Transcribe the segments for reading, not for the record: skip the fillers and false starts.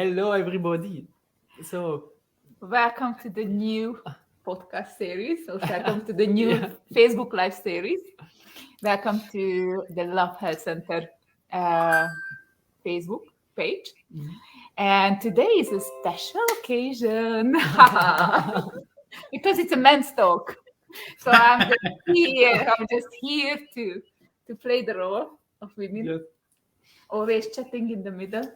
Hello, everybody. So, welcome to the new podcast series, or welcome to the new Facebook Live series. Welcome to the Love Health Center Facebook page. And today is a special occasion because it's a men's talk. So I'm just here to play the role of women, always chatting in the middle.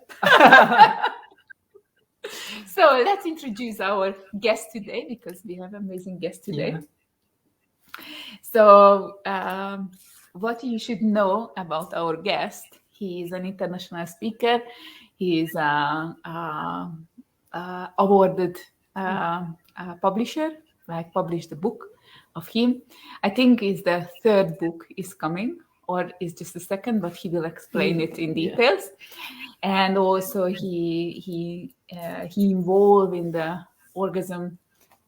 So let's introduce our guest today, because we have an amazing guest today. So what you should know about our guest: he is an international speaker. He is an awarded publisher, published a book of him. I think it's the third book is coming, or is just the second, but he will explain it in details. And also he involved in the orgasm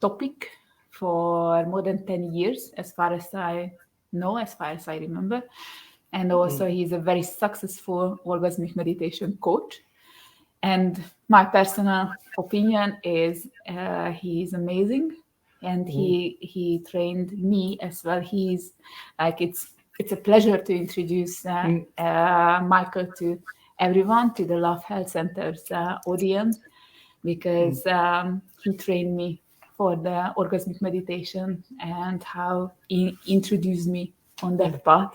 topic for more than 10 years, as far as I know, as far as I remember. And also he's a very successful orgasmic meditation coach. And my personal opinion is he is amazing, and he trained me as well. He's like, it's a pleasure to introduce Michael to everyone, to the Love Health Center's audience, because he trained me for the orgasmic meditation, and how he introduced me on that path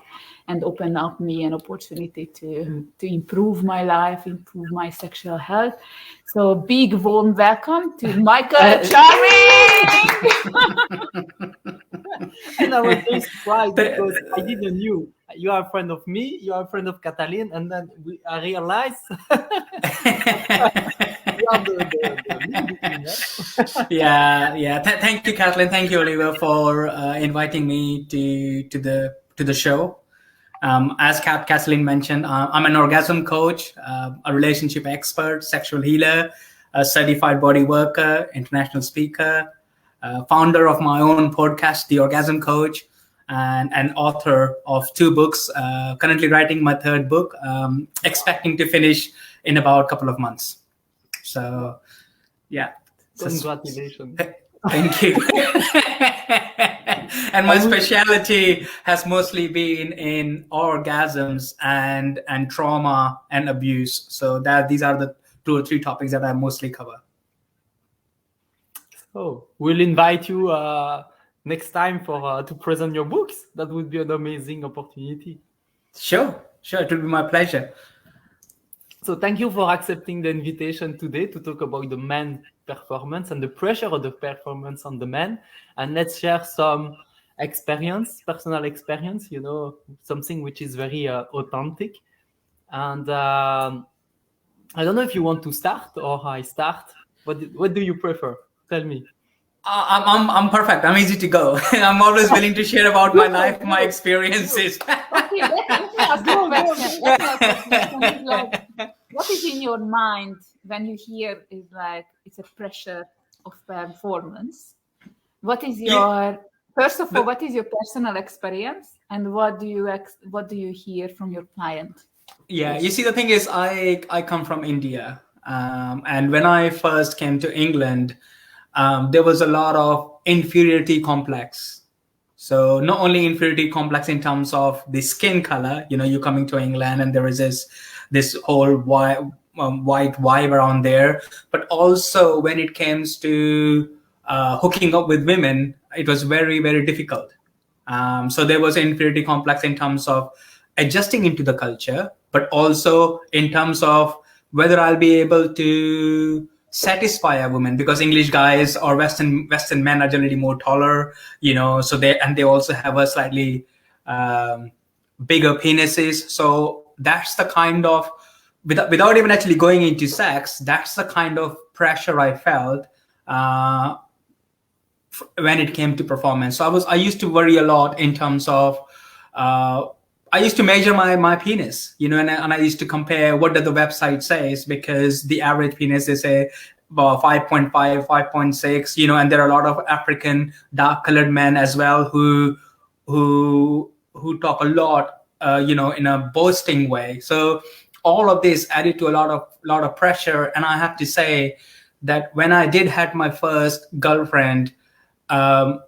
and opened up me an opportunity to improve my life, improve my sexual health. So big warm welcome to Michael Charming! And I was so surprised because I didn't knew. You are a friend of me, you are a friend of Katalin, and then I realized Thank you, Kathleen. Thank you, Oliver, for inviting me to the show. As Kathleen mentioned, I'm an orgasm coach, a relationship expert, sexual healer, a certified body worker, international speaker, founder of my own podcast, The Orgasm Coach, and an author of 2 books. Currently writing my 3rd book, expecting to finish in about a couple of months. So, yeah. Congratulations. Thank you. And my specialty has mostly been in orgasms and trauma and abuse. So these are the 2 or 3 topics that I mostly cover. So we'll invite you next time to present your books. That would be an amazing opportunity. Sure. It will be my pleasure. So thank you for accepting the invitation today to talk about the man performance and the pressure of the performance on the man. And let's share some personal experience, something which is very authentic. And I don't know if you want to start or I start. What do you prefer? Tell me. I'm perfect. I'm easy to go. I'm always willing to share about my life, my experiences. Okay, let me ask you a question. What is in your mind when you hear it's a pressure of performance? What is your first of all? What is your personal experience, and what do you hear from your client? Yeah, you see, the thing is, I come from India, and when I first came to England, there was a lot of inferiority complex. So not only inferiority complex in terms of the skin color, you're coming to England and there is this whole white vibe around there, but also when it comes to hooking up with women, it was very, very difficult. So there was inferiority complex in terms of adjusting into the culture, but also in terms of whether I'll be able to satisfy a woman, because English guys or Western men are generally more taller, so they also have a slightly bigger penises. So that's the kind of, without even actually going into sex, that's the kind of pressure I felt when it came to performance. So I used to worry a lot in terms of I used to measure my penis, and I used to compare what the website says, because the average penis, they say about 5.5, 5.6, and there are a lot of African dark-colored men as well who talk a lot, in a boasting way. So all of this added to a lot of pressure. And I have to say that when I did had my first girlfriend, I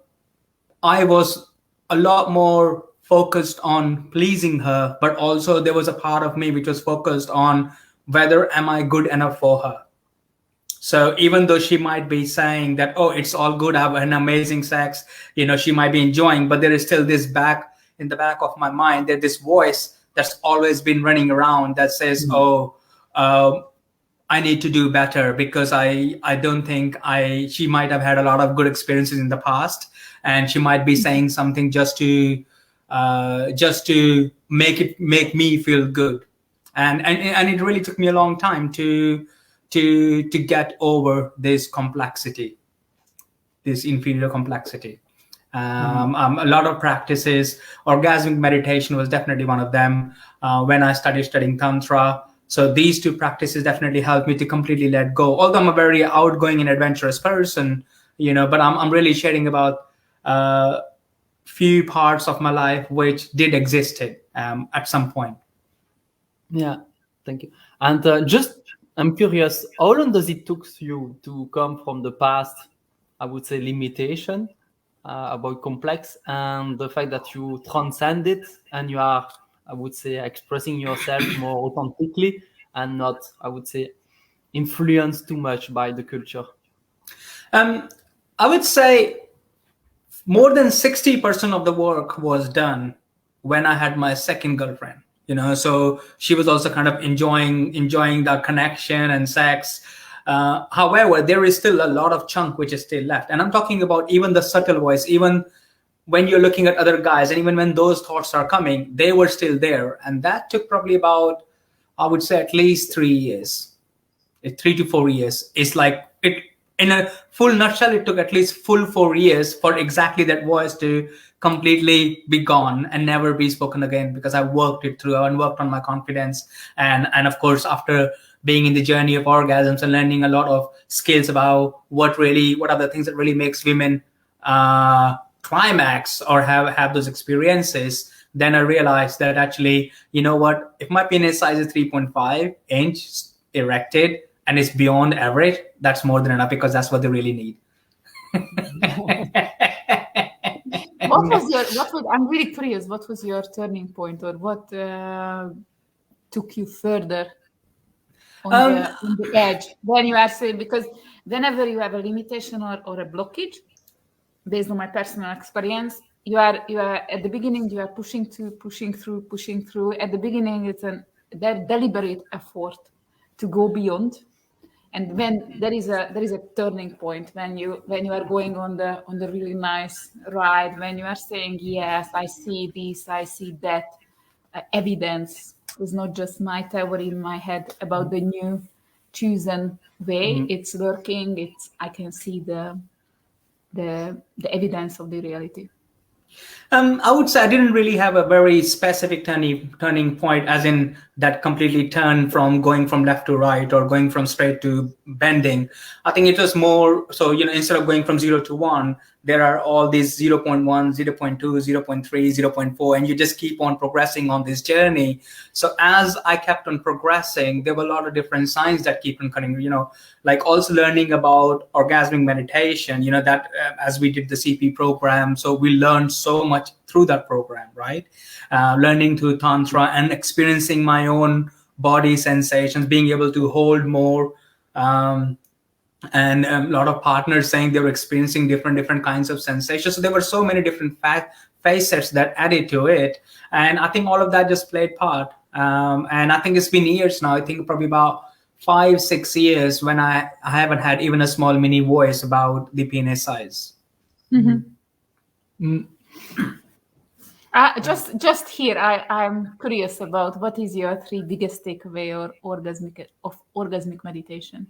was a lot more focused on pleasing her, but also there was a part of me which was focused on whether am I good enough for her. So even though she might be saying that, oh, it's all good, I have an amazing sex, she might be enjoying, but there is still this back in the back of my mind, there's this voice that's always been running around that says, I need to do better, because I don't think she might have had a lot of good experiences in the past, and she might be saying something just to make me feel good, and it really took me a long time to get over this complexity, this inferior complexity. A lot of practices, orgasmic meditation was definitely one of them. When I started studying Tantra, so these two practices definitely helped me to completely let go. Although I'm a very outgoing and adventurous person, but I'm really sharing about few parts of my life which did existed at some point. Yeah, thank you. And I'm curious, how long does it took you to come from the past, I would say, limitation about complex, and the fact that you transcend it and you are, I would say, expressing yourself more authentically and not, I would say, influenced too much by the culture? I would say more than 60% of the work was done when I had my second girlfriend. So she was also kind of enjoying the connection and sex. However, there is still a lot of chunk which is still left, and I'm talking about even the subtle voice. Even when you're looking at other guys, and even when those thoughts are coming, they were still there, and that took probably about, I would say, at least 3 years, 3 to 4 years. It's like it. In a full nutshell, it took at least full 4 years for exactly that voice to completely be gone and never be spoken again, because I worked it through and worked on my confidence. And of course, after being in the journey of orgasms and learning a lot of skills about what are the things that really makes women climax or have those experiences, then I realized that actually, what, if my penis size is 3.5 inch erected, and it's beyond average, that's more than enough, because that's what they really need. I'm really curious, what was your turning point, or what took you further on the edge when you are saying, because whenever you have a limitation or a blockage, based on my personal experience, you are at the beginning, you are pushing through. At the beginning, it's a deliberate effort to go beyond. And when there is a turning point, when you are going on the really nice ride, when you are saying, yes, I see this, I see that, evidence is not just my theory in my head about the new chosen way. It's working. I can see the evidence of the reality. I would say I didn't really have a very specific turning point, as in that completely turn from going from left to right or going from straight to bending. I think it was more so, instead of going from 0 to 1, there are all these 0.1, 0.2, 0.3, 0.4, and you just keep on progressing on this journey. So as I kept on progressing, there were a lot of different signs that keep on coming, like also learning about orgasmic meditation, that as we did the CP program, so we learned so much through that program, right? Learning through Tantra and experiencing my own body sensations, being able to hold more, and a lot of partners saying they were experiencing different kinds of sensations. So there were so many different facets that added to it, and I think all of that just played part. And I think it's been years now. I think probably about 5-6 years when I haven't had even a small mini voice about the penis size. Just here, I'm curious about what is your 3 biggest takeaway of orgasmic meditation.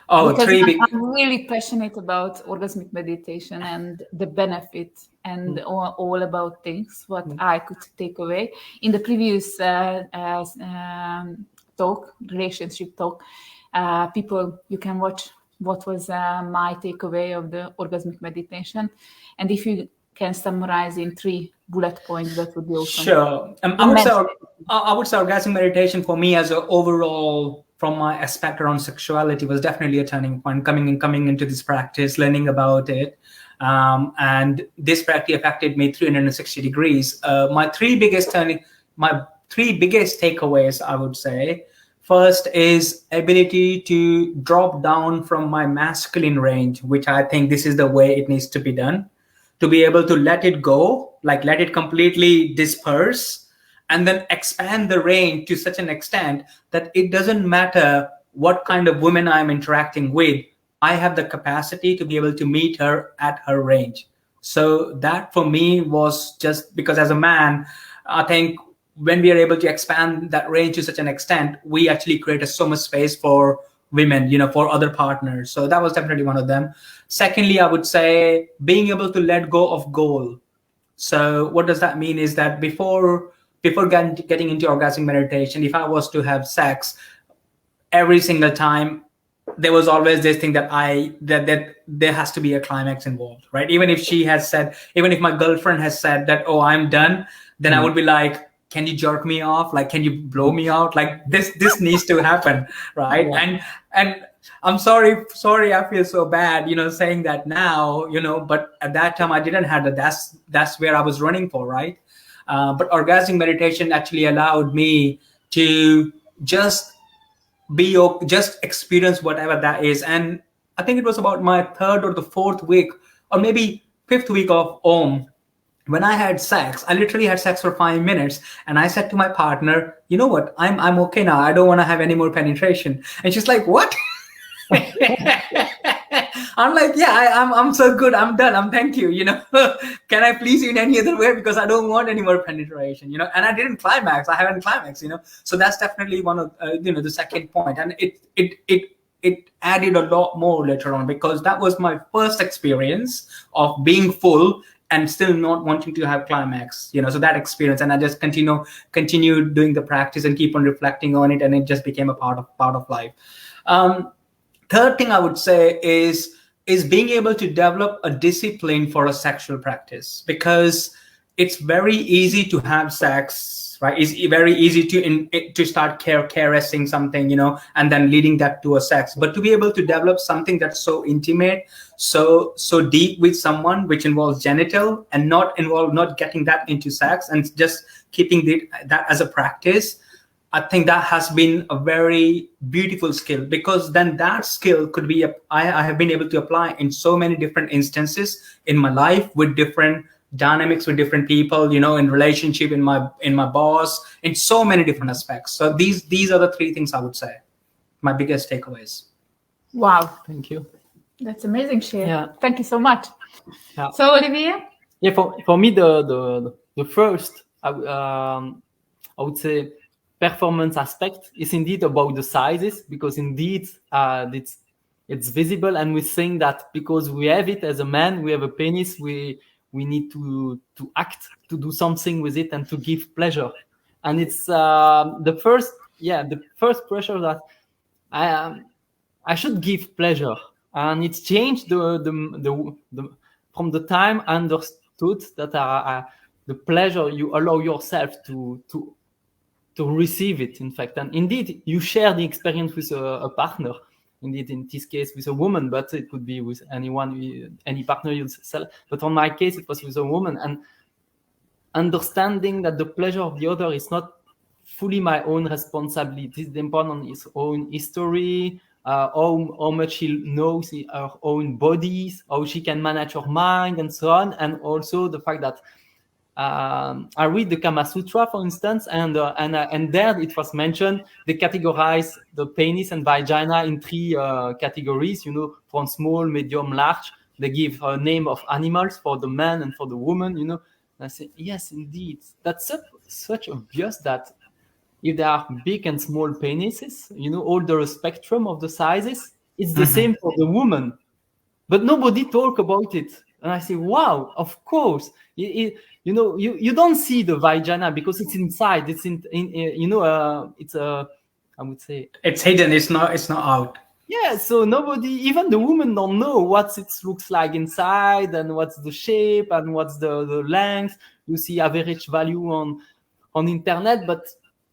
Because I'm really passionate about orgasmic meditation and the benefit and all about things, what I could take away. In the previous relationship talk, people, you can watch what was my takeaway of the orgasmic meditation. And if you can summarize in 3 bullet points, that would be awesome. Sure. I would say orgasmic meditation for me as an overall, from my aspect around sexuality, was definitely a turning point. Coming into this practice, learning about it, and this practice affected me 360 degrees. My three biggest takeaways, I would say. First is ability to drop down from my masculine range, which I think this is the way it needs to be done. To be able to let it go, like let it completely disperse, and then expand the range to such an extent that it doesn't matter what kind of women I'm interacting with. I have the capacity to be able to meet her at her range. So that for me was just because as a man, I think when we are able to expand that range to such an extent, we actually create so much space for women, for other partners. So that was definitely one of them. Secondly, I would say being able to let go of goal. So what does that mean is that before getting into orgasmic meditation, if I was to have sex, every single time there was always this thing that there has to be a climax involved, right? Even if my girlfriend has said that, oh, I'm done, then I would be like, can you jerk me off? Like, can you blow me out? Like this needs to happen, right? Yeah. And I'm sorry, I feel so bad, saying that now, but at that time I didn't have that. That's where I was running for, right? But orgasmic meditation actually allowed me to just experience whatever that is. And I think it was about my third or the fourth week, or maybe fifth week of OM. When I had sex, I literally had sex for 5 minutes, and I said to my partner, you know what, I'm okay now. I don't want to have any more penetration. And she's like, what? I'm like, yeah, I'm so good. I'm done. Thank you. Can I please you in any other way? Because I don't want any more penetration, and I didn't climax. I haven't climaxed, So that's definitely one of, the second point. And it added a lot more later on, because that was my first experience of being full and still not wanting to have climax, so that experience. And I just continued doing the practice and keep on reflecting on it. And it just became a part of life. Third thing I would say is being able to develop a discipline for a sexual practice, because it's very easy to have sex, right? It's very easy to start caressing something, and then leading that to a sex. But to be able to develop something that's so intimate, so deep with someone, which involves genital and not getting that into sex, and just keeping that as a practice, I think that has been a very beautiful skill, because then that skill could be I have been able to apply in so many different instances in my life, with different dynamics with different people, in relationship, in my boss, in so many different aspects. So these are the three things I would say, my biggest takeaways. Wow. Thank you. That's amazing, Shay. Yeah. Thank you so much. Yeah. So Olivier? Yeah, for me, the first, I would say, performance aspect is indeed about the sizes, because indeed it's visible, and we think that because we have it as a man, we have a penis, we need to act, to do something with it, and to give pleasure. And it's the first pressure that I should give pleasure, and it's changed from the time I understood that the pleasure you allow yourself to receive it, in fact. And indeed, you share the experience with a partner, indeed, in this case with a woman, but it could be with anyone, any partner you sell. But on my case, it was with a woman, and understanding that the pleasure of the other is not fully my own responsibility. It's dependent on his own history, how much she knows her own bodies, how she can manage her mind, and so on. And also the fact that I read the Kama Sutra, for instance, and there it was mentioned they categorize the penis and vagina in three categories, from small, medium, large. They give a name of animals for the man and for the woman, And I say, yes, indeed. That's such obvious that if there are big and small penises, all the spectrum of the sizes, it's the same for the woman. But nobody talk about it. And I say, wow, of course. You don't see the vagina because it's inside. It's I would say it's hidden. It's not out. Yeah, so nobody, even the women, don't know what it looks like inside and what's the shape and what's the length. You see average value on internet, but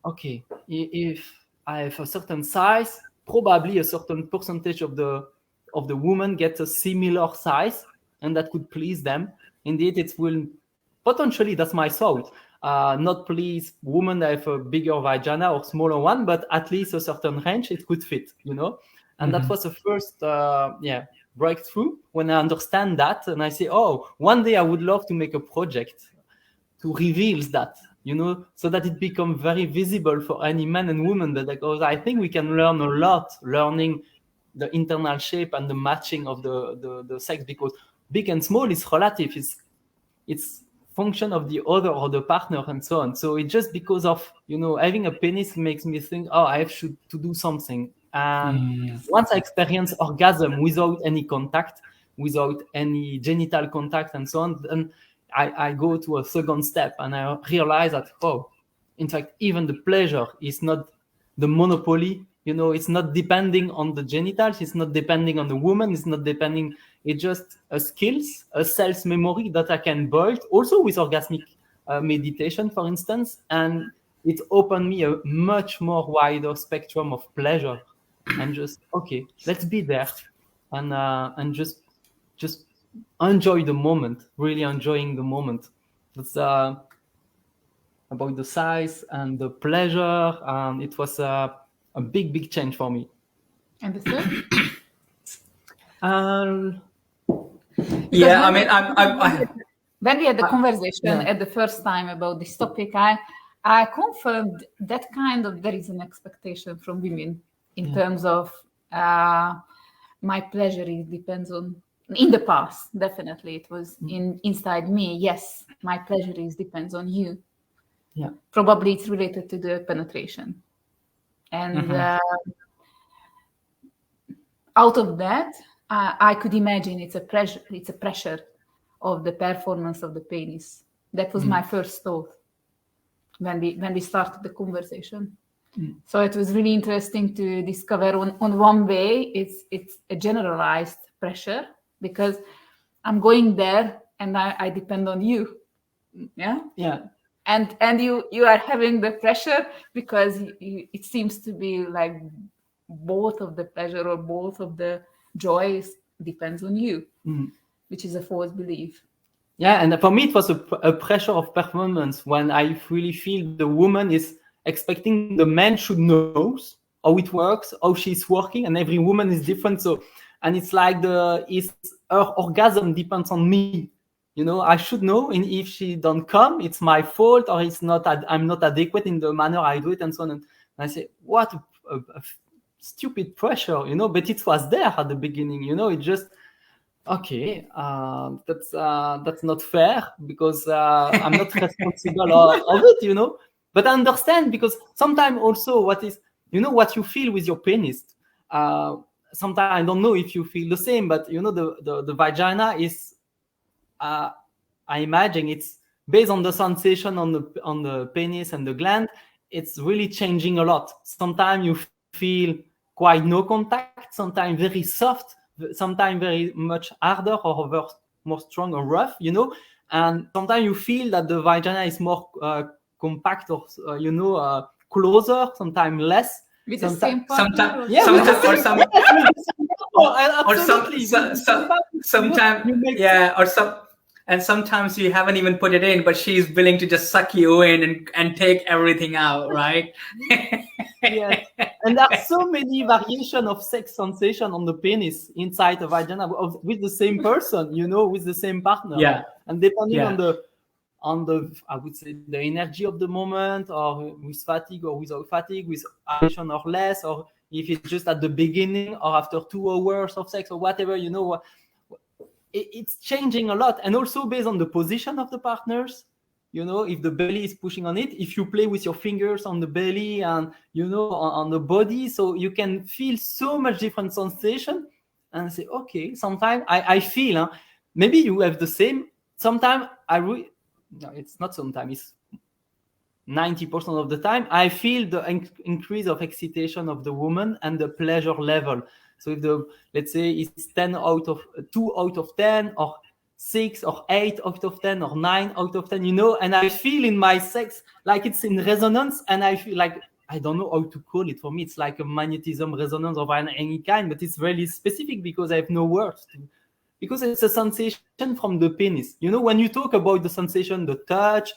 okay, if I have a certain size, probably a certain percentage of the women get a similar size, and that could please them. Indeed, it will potentially, that's my thought, not please women that have a bigger vagina or smaller one, but at least a certain range it could fit, and that was the first breakthrough when I understand that, and I say, oh, one day I would love to make a project to reveal that, so that it becomes very visible for any man and woman, that because I think we can learn a lot learning the internal shape and the matching of the sex, because big and small is relative. It's function of the other or the partner and so on. So it's just because of having a penis makes me think, oh, I have to do something. And once I experience orgasm without any contact, without any genital contact and so on, then I go to a second step and I realize that, oh, in fact, even the pleasure is not the monopoly. It's not depending on the genitals. It's not depending on the woman. It's not depending. It's just a skills, a self memory that I can build also with orgasmic meditation, for instance. And it opened me a much more wider spectrum of pleasure. And just, okay, let's be there and just enjoy the moment, really enjoying the moment. That's about the size and the pleasure. And it was a big change for me. And the third? Yeah, I mean, I when we had the conversation at the first time about this topic, I confirmed that there is an expectation from women in terms of my pleasure depends on, in the past, definitely it was inside me. Yes, my pleasure depends on you. Yeah. Probably it's related to the penetration. And out of that, I could imagine it's a pressure of the performance of the penis. That was my first thought when we started the conversation. So it was really interesting to discover on one way it's a generalized pressure, because I'm going there and I depend on you. Yeah. And you are having the pressure because it seems to be like both of the pleasure or both of the joys depends on you, which is a false belief. Yeah, and for me it was a pressure of performance when I really feel the woman is expecting the man should know how it works, how she's working, and every woman is different. So, and it's like her orgasm depends on me. I should know, and if she don't come, it's my fault, or I'm not adequate in the manner I do it, and so on. And I say, what a stupid pressure, but it was there at the beginning. It just, okay, that's not fair, because I'm not responsible of it, But I understand, because sometimes also what you feel with your penis. Sometimes I don't know if you feel the same, but the vagina is. I imagine it's based on the sensation on the penis and the gland. It's really changing a lot. Sometimes you feel quite no contact. Sometimes very soft. Sometimes very much harder or more strong or rough. And sometimes you feel that the vagina is more compact or closer. Sometimes less. With the same partner? And sometimes you haven't even put it in, but she's willing to just suck you in and take everything out, right? Yes. And there are so many variations of sex sensation on the penis inside the vagina with the same person, with the same partner. Yeah. And depending on the I would say the energy of the moment, or with fatigue or without fatigue, with aggression or less, or if it's just at the beginning or after 2 hours of sex or whatever, it's changing a lot. And also based on the position of the partners, if the belly is pushing on it, if you play with your fingers on the belly and on the body, so you can feel so much different sensation and say, okay, sometimes I feel maybe you have the same. Sometimes no, it's not sometimes, it's 90% of the time, I feel the increase of excitation of the woman and the pleasure level. So if let's say it's 2 out of 10 or 6 or 8 out of 10 or 9 out of 10, and I feel in my sex like it's in resonance, and I feel like, I don't know how to call it. For me, it's like a magnetism resonance of any kind, but it's really specific because I have no words because it's a sensation from the penis. When you talk about the sensation, the touch,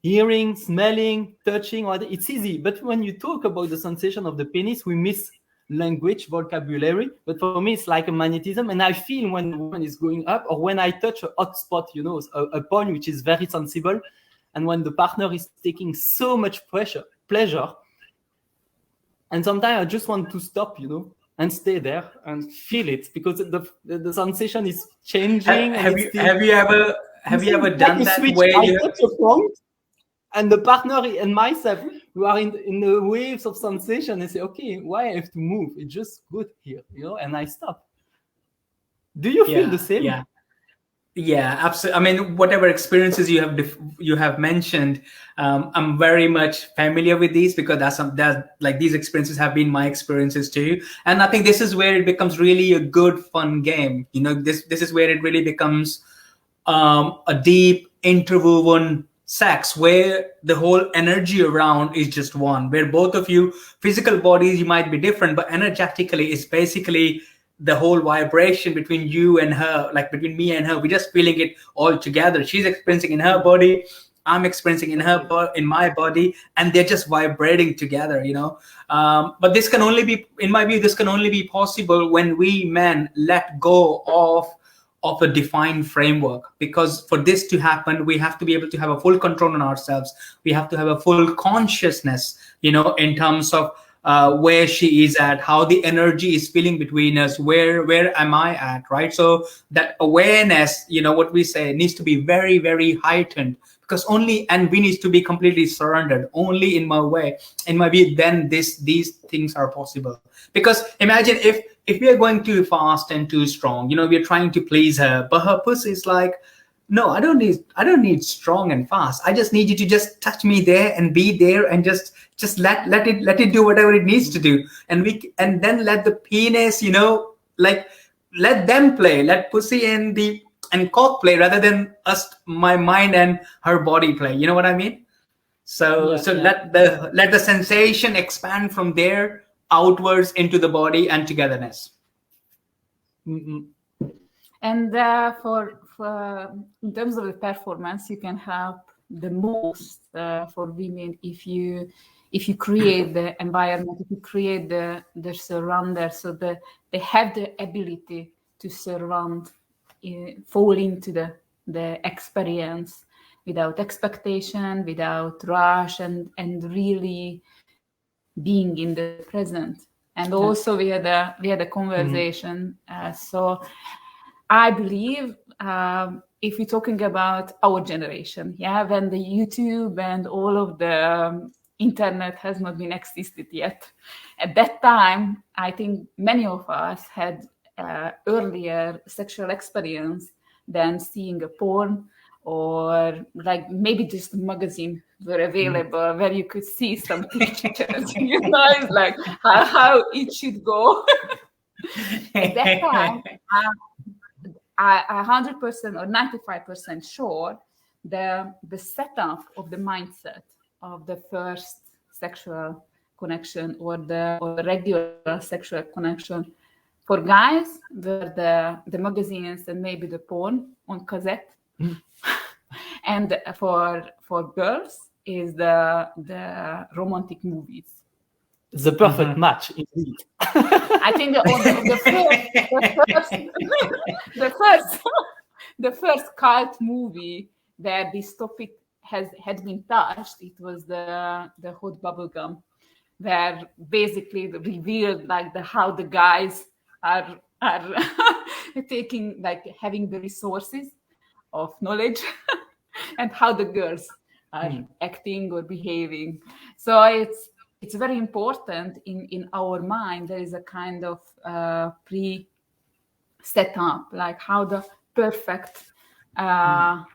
hearing, smelling, touching, it's easy. But when you talk about the sensation of the penis, we miss language, vocabulary. But for me, it's like a magnetism. And I feel when the woman is going up, or when I touch a hot spot, a point which is very sensible. And when the partner is taking so much pleasure, and sometimes I just want to stop, and stay there and feel it, because the sensation is changing. Have you ever done that where I touch a point, and the partner and myself, we are in the waves of sensation, and say, okay, why I have to move? It's just good here, and I stop. Do you feel the same? Yeah, absolutely. I mean, whatever experiences you have mentioned, I'm very much familiar with these, because these experiences have been my experiences too. And I think this is where it becomes really a good, fun game. This is where it really becomes a deep, interwoven sex, where the whole energy around is just one, where both of you, physical bodies, you might be different, but energetically it's basically the whole vibration between you and her, like between me and her. We're just feeling it all together. She's experiencing in her body, I'm experiencing in my body, and they're just vibrating together, but this can only be, in my view, this can only be possible when we men let go of a defined framework. Because for this to happen, we have to be able to have a full control on ourselves. We have to have a full consciousness, in terms of where she is at, how the energy is feeling between us, where am I at, right? So that awareness, what we say, needs to be very, very heightened, because and we need to be completely surrendered. Only in my view, then these things are possible. Because imagine if we are going too fast and too strong, we're trying to please her, but her pussy is like, no, I don't need strong and fast. I just need you to just touch me there and be there, and just let it do whatever it needs to do. And then let the penis, let them play, let pussy and cock play, rather than my mind and her body play. You know what I mean? So let the sensation expand from there outwards into the body and togetherness. Mm-hmm. And for in terms of the performance, you can help the most for women if you create the environment, if you create the surrounder, so that they have the ability to surround, fall into the experience without expectation, without rush, and really being in the present. And also we had a conversation. So I believe if we're talking about our generation, when the YouTube and all of the internet has not been existed yet, at that time, I think many of us had earlier sexual experience than seeing a porn, or like maybe just a magazine were available where you could see some pictures. It's like how it should go. At that time, I 100% or 95% sure the setup of the mindset of the first sexual connection or the regular sexual connection for guys were the magazines and maybe the porn on cassette, and for girls is the romantic movies. The perfect match, indeed. I think the first cult movie where this topic had been touched, it was the Hot Bubblegum, where basically revealed like how the guys are taking, like, having the resources of knowledge and how the girls are acting or behaving. So it's very important in our mind. There is a kind of pre-set up, like how the perfect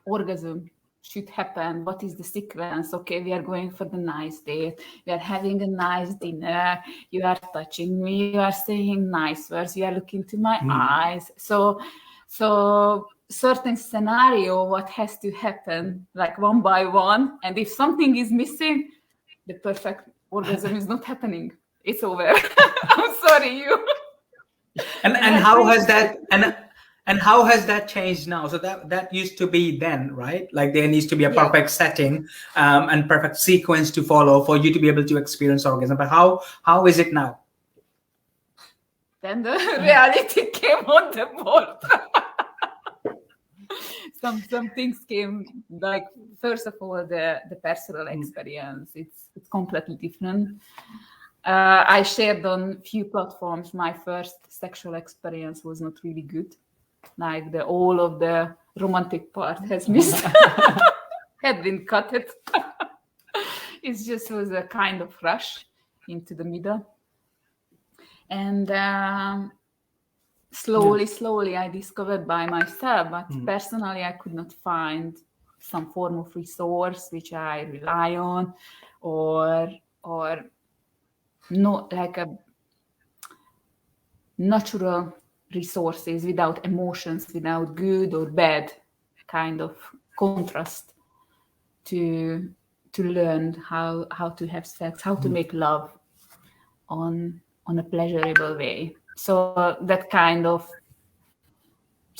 orgasm should happen, what is the sequence. Okay, we are going for the nice date, we are having a nice dinner, you are touching me, you are saying nice words, you are looking to my eyes. So certain scenario what has to happen like one by one, and if something is missing, the perfect orgasm is not happening. It's over. I'm sorry, you. And how has that and how has that changed now? So that used to be then, right? Like there needs to be a perfect setting and perfect sequence to follow for you to be able to experience orgasm. But how is it now? Then the reality came on the board. Some things came, like first of all the personal experience. It's completely different. I shared on few platforms. My first sexual experience was not really good. Like all of the romantic part has missed, had been cut. It just was a kind of rush into the middle, and slowly I discovered by myself. But personally, I could not find some form of resource which I rely on, or not like a natural resources without emotions, without good or bad kind of contrast to learn how to have sex, how to make love on a pleasurable way. So that kind of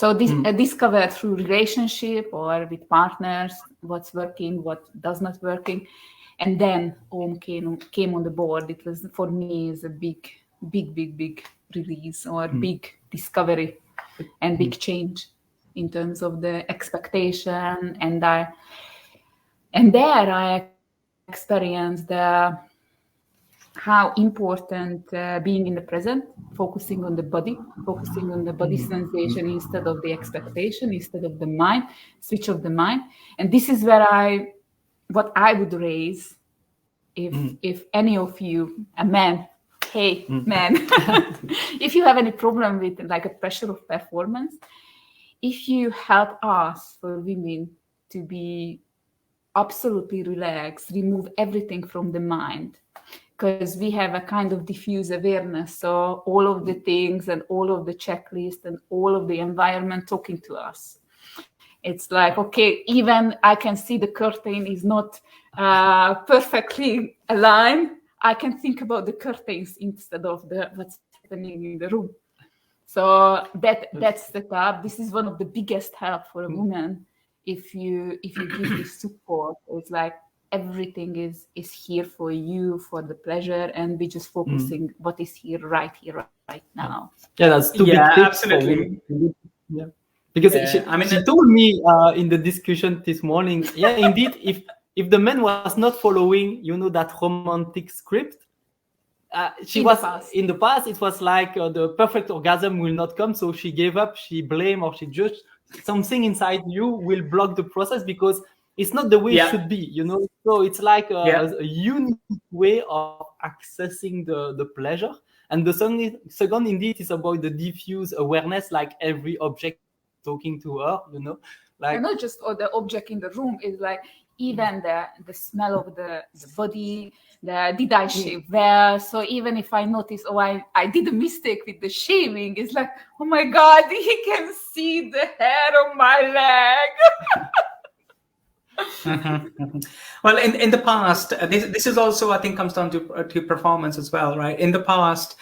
this discovered through relationship or with partners what's working, what does not working, and then OM came on the board. It was for me is a big release or big discovery and big change in terms of the expectation, and there I experienced how important being in the present, focusing on the body sensation instead of the expectation, instead of the mind, switch of the mind. And this is where what I would raise if any of you, a man, hey man, if you have any problem with like a pressure of performance, if you help us for women to be absolutely relaxed, remove everything from the mind, because we have a kind of diffuse awareness. So all of the things and all of the checklist and all of the environment talking to us. It's like, okay, even I can see the curtain is not perfectly aligned. I can think about the curtains instead of what's happening in the room. So that's the tab. This is one of the biggest help for a woman. If you give this support, it's like everything is here for you, for the pleasure, and we just focusing what is here right now. Yeah, that's two big tips. Absolutely. Yeah. Because she told me in the discussion this morning, indeed, if the man was not following, that romantic script, in the past, it was like the perfect orgasm will not come, so she gave up, she blamed, or she judged. Something inside you will block the process because it's not the way it should be, So it's like a unique way of accessing the pleasure. And the second, indeed, is about the diffuse awareness, like every object talking to her, like, and not just the object in the room, is like even the smell of the body, did I shave well? So even if I notice, I did a mistake with the shaving, it's like, oh my God, he can see the hair on my leg. Well, in the past, this is also, I think, comes down to performance as well, right? In the past,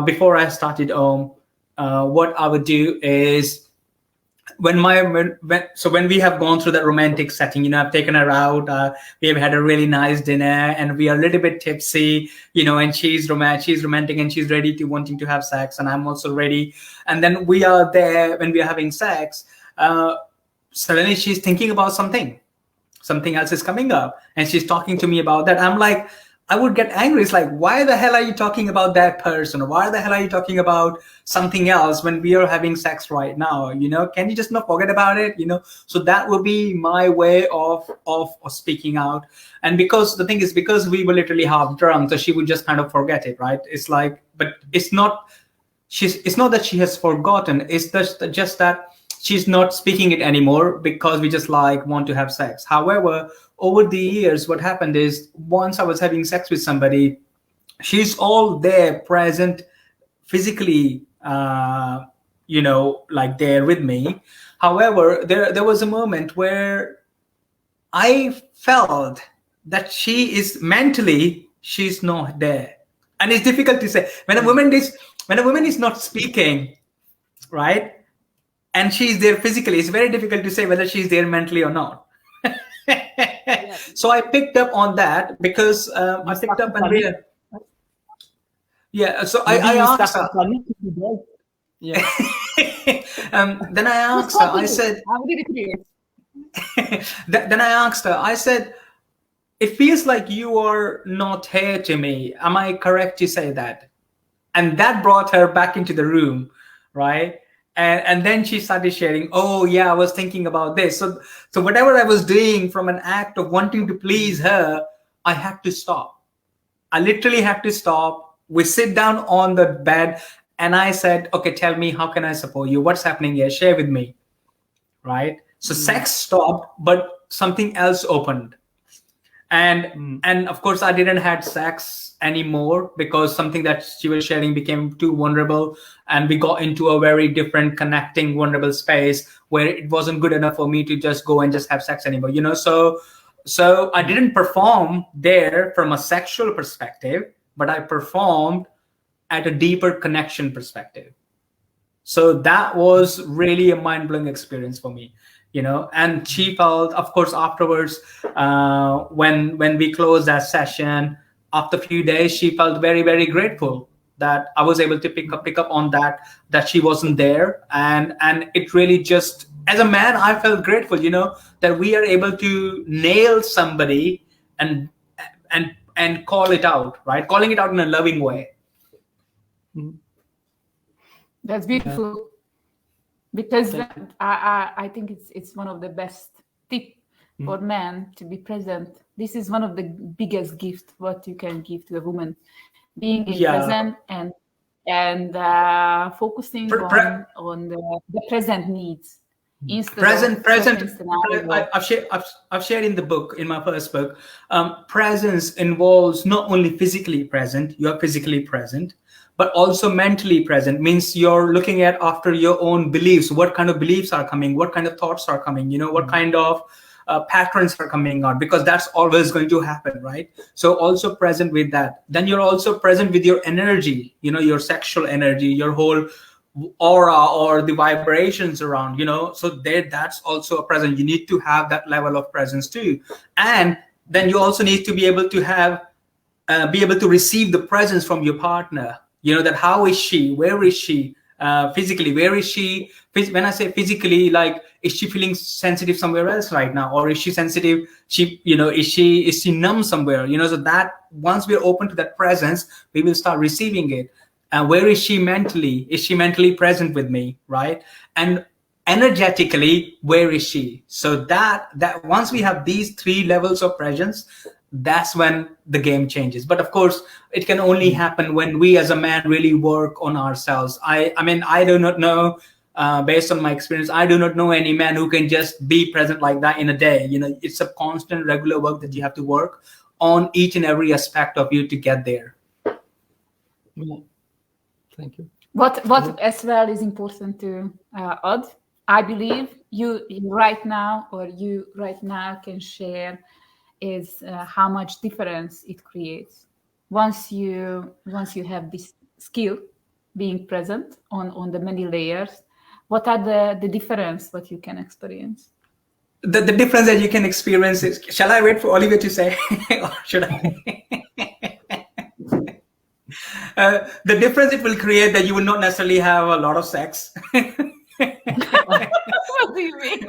before I started OM, what I would do is when we have gone through that romantic setting, I've taken her out, we have had a really nice dinner, and we are a little bit tipsy, and she's romantic, and she's ready to wanting to have sex, and I'm also ready. And then we are there when we are having sex. Suddenly she's thinking about something else is coming up, and she's talking to me about that. I'm like, I would get angry. It's like, why the hell are you talking about that person? Or why the hell are you talking about something else when we are having sex right now? Can you just not forget about it? So that would be my way of speaking out. And because the thing is, because we were literally half drunk, so she would just kind of forget it, right? It's like, but it's not that she has forgotten. It's just that she's not speaking it anymore because we just like want to have sex. However, over the years, what happened is once I was having sex with somebody, she's all there, present, physically, like there with me. However, there was a moment where I felt that she's not there, and it's difficult to say when a woman is not speaking, right, and she's there physically. It's very difficult to say whether she's there mentally or not. So I picked up on that because I picked up and realized. Yeah, so I asked her. Yeah. Then I asked her. I said. Then I asked her. I said, "It feels like you are not here to me. Am I correct to say that?" And that brought her back into the room, right? And then she started sharing. Oh yeah, I was thinking about this. So whatever I was doing from an act of wanting to please her, I had to stop. I literally had to stop. We sit down on the bed, and I said, "Okay, tell me, how can I support you? What's happening here? Share with me." Right? So sex stopped, but something else opened. And of course, I didn't have sex anymore because something that she was sharing became too vulnerable, and we got into a very different, connecting, vulnerable space where it wasn't good enough for me to just go and just have sex anymore. So I didn't perform there from a sexual perspective, but I performed at a deeper connection perspective. So that was really a mind-blowing experience for me, and she felt, of course, afterwards, when we closed that session, after a few days, she felt very, very grateful that I was able to pick up on that she wasn't there. And it really just, as a man, I felt grateful, that we are able to nail somebody and call it out, right? Calling it out in a loving way. That's beautiful. Because I think it's one of the best tips for men to be present. This is one of the biggest gifts what you can give to a woman, being present and focusing on the present needs. Present. I've shared in the book, in my first book, presence involves not only physically present, you are physically present, but also mentally present. Means you're looking at after your own beliefs, what kind of beliefs are coming, what kind of thoughts are coming, what kind of patterns are coming out, because that's always going to happen, right? So also present with that. Then you're also present with your energy, your sexual energy, your whole aura or the vibrations around, so that's also a present. You need to have that level of presence too. And then you also need to be able to receive the presence from your partner, that how is she, where is she, physically, where is she? When I say physically, like, is she feeling sensitive somewhere else right now, or is she sensitive? Is she numb somewhere? So that once we're open to that presence, we will start receiving it. And where is she mentally? Is she mentally present with me, right? And energetically, where is she? So that once we have these three levels of presence, that's when the game changes. But of course, it can only happen when we as a man really work on ourselves. I mean, I do not know, based on my experience, I do not know any man who can just be present like that in a day. It's a constant, regular work that you have to work on each and every aspect of you to get there. Yeah. Thank you. What as well is important to add, I believe you right now can share is how much difference it creates once you have this skill being present on the many layers. What are the difference what you can experience? The difference that you can experience is, shall I wait for Oliver to say or should I? The difference it will create that you will not necessarily have a lot of sex. What do you mean?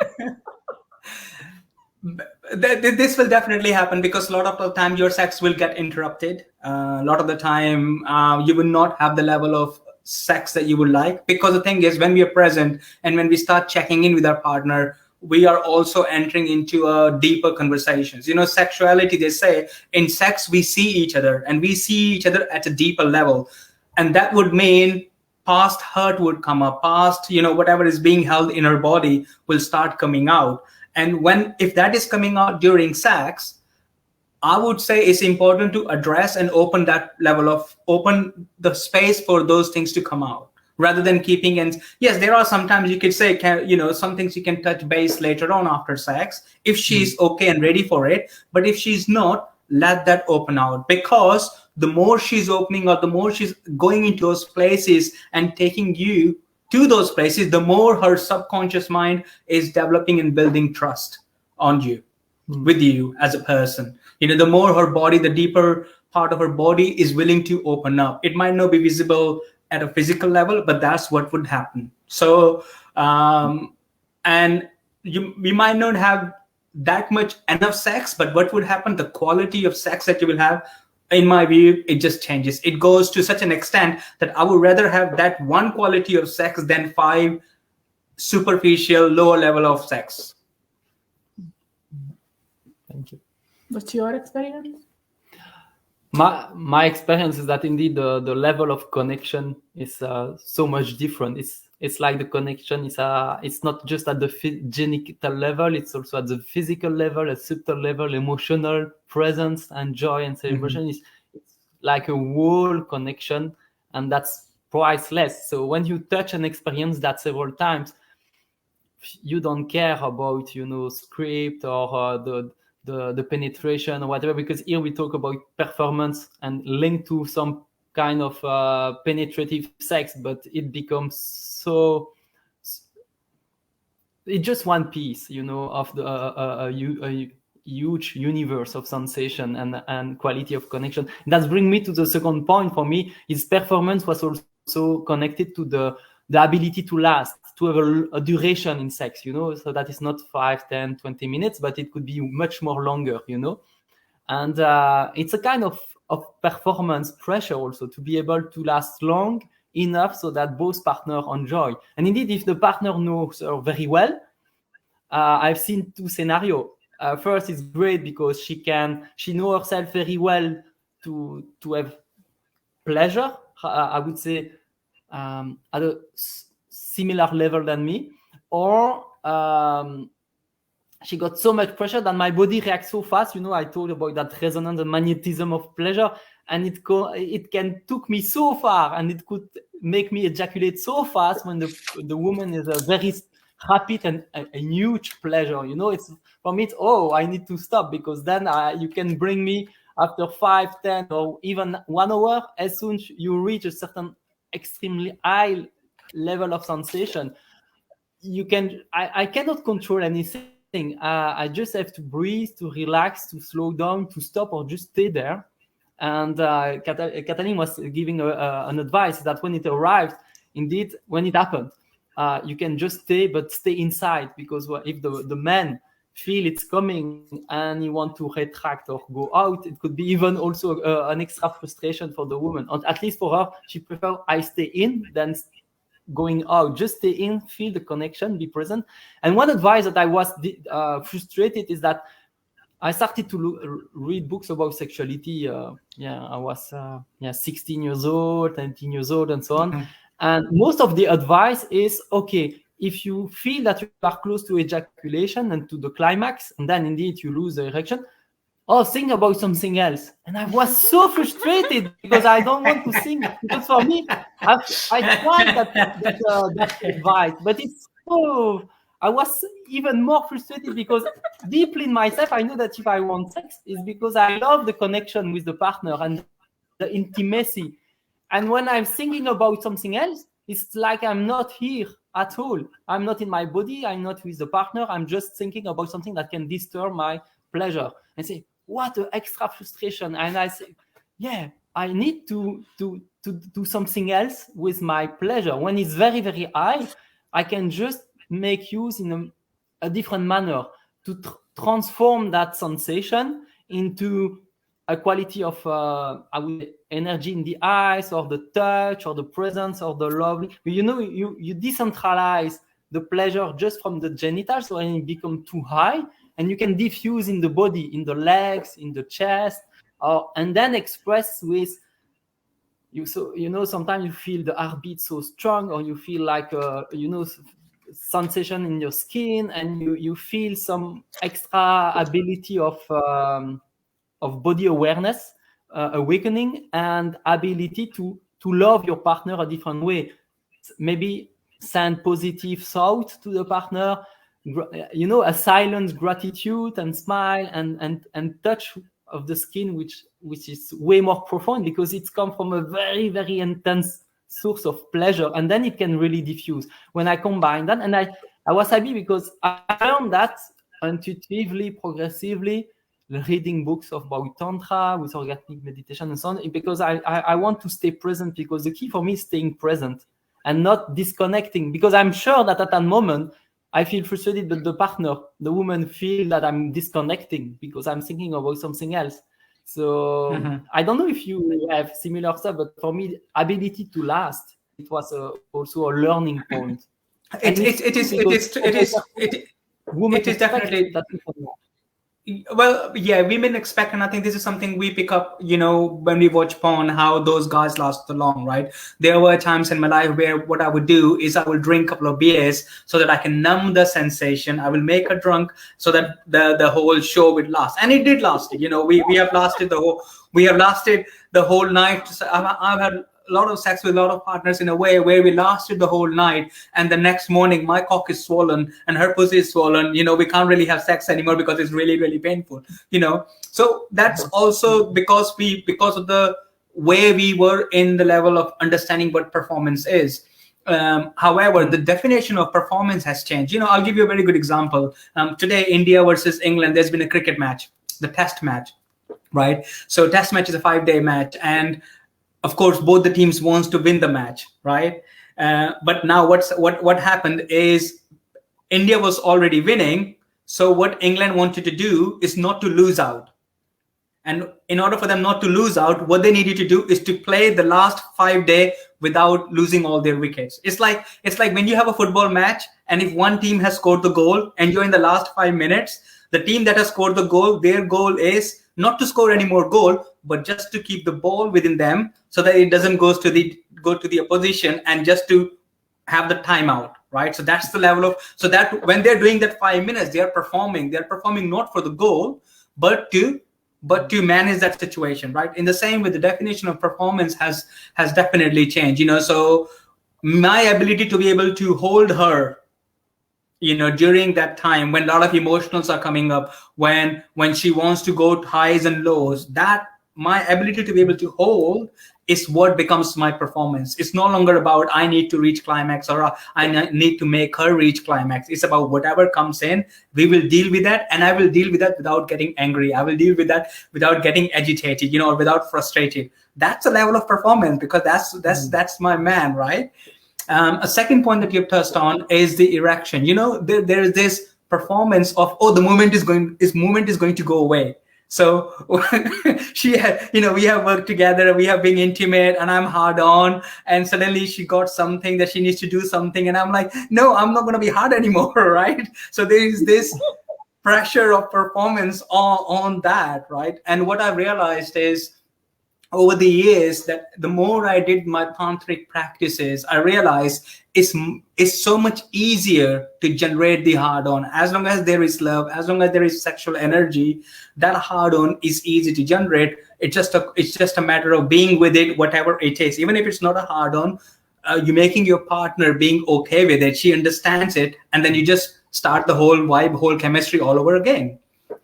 This will definitely happen because a lot of the time your sex will get interrupted. A lot of the time you will not have the level of sex that you would like, because the thing is, when we are present and when we start checking in with our partner, we are also entering into a deeper conversations. Sexuality, they say in sex we see each other, and we see each other at a deeper level, and that would mean past hurt would come up, past, whatever is being held in her body will start coming out. And if that is coming out during sex, I would say it's important to address and open the space for those things to come out, rather than keeping. And yes, there are sometimes you could say, some things you can touch base later on after sex if she's okay and ready for it. But if she's not, let that open out, because the more she's opening or the more she's going into those places and taking you to those places, the more her subconscious mind is developing and building trust on you, with you as a person. The more her body, the deeper part of her body is willing to open up. It might not be visible at a physical level, but that's what would happen. So, and we might not have that much enough sex, but what would happen, the quality of sex that you will have, in my view, it just changes. It goes to such an extent that I would rather have that one quality of sex than 5 superficial, lower level of sex. Thank you. What's your experience? My experience is that indeed the level of connection is so much different. It's like the connection is it's not just at the genital level, it's also at the physical level, at subtle level, emotional presence and joy and celebration. It's like a whole connection, and that's priceless. So when you touch and experience that several times, you don't care about script or the penetration or whatever, because here we talk about performance and linked to some kind of penetrative sex, but it becomes so it's just one piece of the a huge universe of sensation and quality of connection. And that brings me to the second point for me, is performance was also connected to the ability to last, to have a duration in sex, so that is not 5, 10, 20 minutes, but it could be much more longer, and it's a kind of performance pressure also to be able to last long enough so that both partners enjoy. And indeed, if the partner knows her very well, I've seen 2 scenarios. First, it's great because she knows herself very well to have pleasure, I would say, at a similar level than me, or she got so much pressure that my body reacts so fast. I told about that resonance and magnetism of pleasure, and it can took me so far, and it could make me ejaculate so fast when the woman is a very rapid and a huge pleasure. It's for me. It's I need to stop, because then you can bring me after 5, 10, or even 1 hour. As soon as you reach a certain extremely high level of sensation, I cannot control anything. I just have to breathe, to relax, to slow down, to stop, or just stay there. And Katalin was giving an advice that when it arrived, indeed, when it happened, you can just stay, but stay inside, because if the man feel it's coming and you want to retract or go out, it could be even also an extra frustration for the woman. Or at least for her, she prefer I stay in than going out. Just stay in, feel the connection, be present. And one advice that I was frustrated is that I started to read books about sexuality. I was 16 years old, 19 years old, and so on. And most of the advice is, okay, if you feel that you are close to ejaculation and to the climax, and then indeed you lose the erection, think about something else. And I was so frustrated because I don't want to think. Because for me, I tried that advice, but it's so. I was even more frustrated because deeply in myself, I know that if I want sex, it's because I love the connection with the partner and the intimacy. And when I'm thinking about something else, it's like I'm not here at all. I'm not in my body. I'm not with the partner. I'm just thinking about something that can disturb my pleasure. And say, what an extra frustration. And I say, yeah, I need to do something else with my pleasure. When it's very, very high, I can just make use in a different manner to transform that sensation into a quality of I would say energy in the eyes, or the touch, or the presence, or the love. You decentralize the pleasure just from the genitals, so when it becomes too high, and you can diffuse in the body, in the legs, in the chest, and then express with sometimes you feel the heartbeat so strong, or you feel like sensation in your skin, and you feel some extra ability of body awareness, awakening, and ability to love your partner a different way. Maybe send positive thoughts to the partner, a silent gratitude and smile and touch of the skin, which is way more profound because it's come from a very, very intense source of pleasure, and then it can really diffuse. When I combine that, and I was happy because I learned that intuitively, progressively, reading books about tantra with orgasmic meditation and so on, because I want to stay present, because the key for me is staying present and not disconnecting, because I'm sure that at that moment I feel frustrated, but the partner, the woman, feel that I'm disconnecting because I'm thinking about something else. So I don't know if you have similar stuff, but for me, ability to last, it was also a learning point. It is definitely. Well, yeah, women expect, and I think this is something we pick up, when we watch porn, how those guys last so long, right? There were times in my life where what I would do is I will drink a couple of beers so that I can numb the sensation. I will make her drunk so that the whole show would last, and it did last. We have lasted the whole night. So I've had a lot of sex with a lot of partners in a way where we lasted the whole night, and the next morning my cock is swollen and her pussy is swollen. We can't really have sex anymore because it's really, really painful. So that's also because of the way we were in the level of understanding what performance is. However, the definition of performance has changed. I'll give you a very good example. Today, India versus England, there's been a cricket match, the test match, right? So test match is a 5-day match, and of course, both the teams wants to win the match, right? But now what happened is India was already winning. So what England wanted to do is not to lose out. And in order for them not to lose out, what they needed to do is to play the last 5 days without losing all their wickets. It's like when you have a football match, and if one team has scored the goal and you're in the last 5 minutes, the team that has scored the goal, their goal is not to score any more goal, but just to keep the ball within them so that it doesn't go to the opposition, and just to have the timeout, right? So that's the level of, so that when they're doing that 5 minutes, they're performing not for the goal, but to manage that situation, right? In the same way, the definition of performance has definitely changed. So my ability to be able to hold her, during that time when a lot of emotionals are coming up, when she wants to go highs and lows, that my ability to be able to hold is what becomes my performance. It's no longer about I need to reach climax or I need to make her reach climax. It's about whatever comes in, we will deal with that, and I will deal with that without getting angry. I will deal with that without getting agitated, or without frustrated. That's a level of performance, because that's my man, right? A second point that you've touched on is the erection. There is this performance of, the movement is going to go away. So we have worked together, we have been intimate, and I'm hard on, and suddenly she got something that she needs to do something, and I'm like, no, I'm not going to be hard anymore, right? So there is this pressure of performance on that, right? And what I realized is, over the years, that the more I did my tantric practices, I realized it's so much easier to generate the hard-on. As long as there is love, as long as there is sexual energy, that hard-on is easy to generate. It's just a matter of being with it, whatever it is. Even if it's not a hard-on, you're making your partner being okay with it. She understands it, and then you just start the whole vibe, whole chemistry all over again.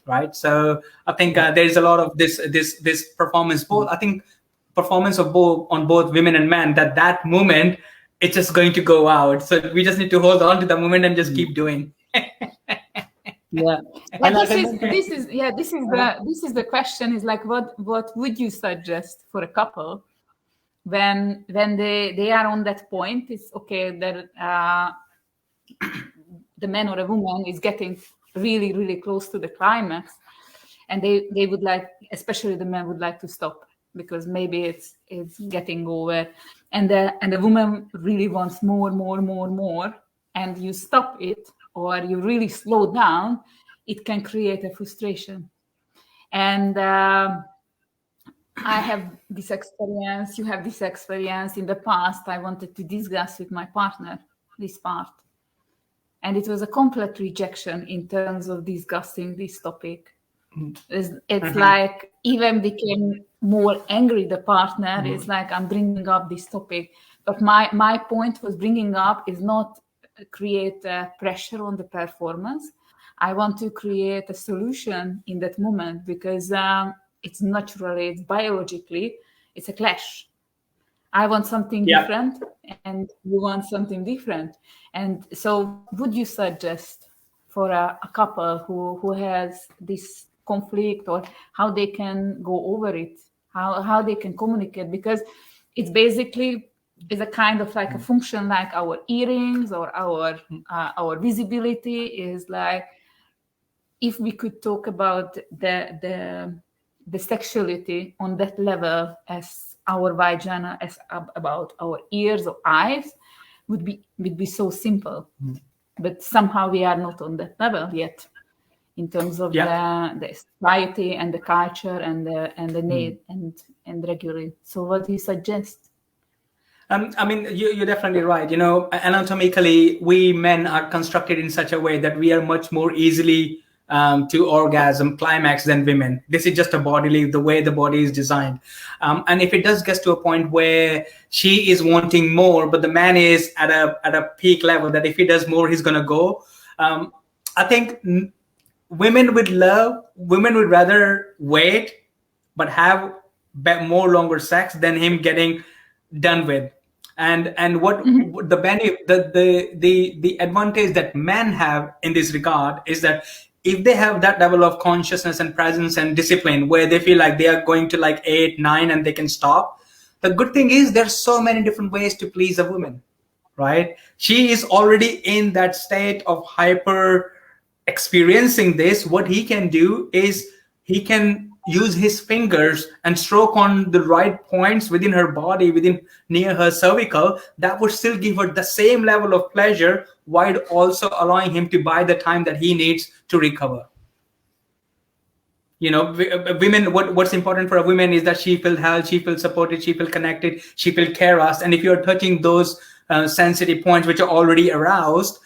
Right. So I think there's a lot of this performance, both I think performance of both women and men, that moment, it's just going to go out. So we just need to hold on to the moment and just keep doing. Yeah. And this is the question is like, what would you suggest for a couple when they are on that point? It's okay that the man or a woman is getting really, really close to the climax, and they would like, especially the man would like to stop because maybe it's getting over, and the woman really wants more, and you stop it or you really slow down, it can create a frustration. And I have this experience, you have this experience. In the past, I wanted to discuss with my partner this part. And it was a complete rejection in terms of discussing this topic. It's like even became more angry, the partner is like, I'm bringing up this topic. But my point was bringing up is not create pressure on the performance. I want to create a solution in that moment because it's naturally, it's biologically, it's a clash. I want something different and you want something different. And so would you suggest for a couple who has this conflict, or how they can go over it, how they can communicate? Because it's basically is a kind of like a function like our earrings or our visibility is like, if we could talk about the sexuality on that level as our vagina, as about our ears or eyes, would be so simple. But somehow we are not on that level yet in terms of the society and the culture and the need and regularly. So what do you suggest? I mean, you're definitely right. You know, anatomically, we men are constructed in such a way that we are much more easily to orgasm, climax than women. This is just a bodily, the way the body is designed. And if it does get to a point where she is wanting more, but the man is at a peak level, that if he does more, he's gonna go. I think women would rather wait, but have more longer sex than him getting done with. And what the benefit, the advantage that men have in this regard is that if they have that level of consciousness and presence and discipline where they feel like they are going to like 8, 9 and they can stop, the good thing is there's so many different ways to please a woman, right? She is already in that state of hyper experiencing this. What he can do is he can use his fingers and stroke on the right points within her body, near her cervical, that would still give her the same level of pleasure, while also allowing him to buy the time that he needs to recover. You know, women, what's important for a woman is that she feels held, she feels supported, she feels connected, she feels caressed. And if you're touching those sensitive points which are already aroused,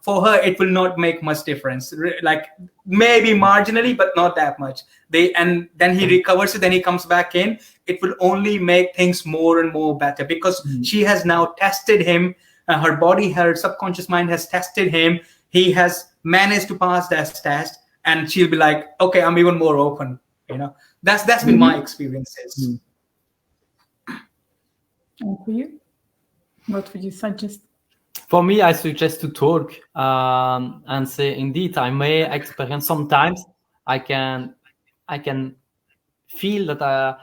for her it will not make much difference, like maybe marginally, but not that much. And then he recovers it, then he comes back in. It will only make things more and more better, because she has now tested him. Her body, her subconscious mind has tested him. He has managed to pass that test, and she'll be like, okay, I'm even more open. You know, that's been my experiences. And for you, what would you suggest? For me, I suggest to talk and say, indeed, I may experience sometimes. I can feel that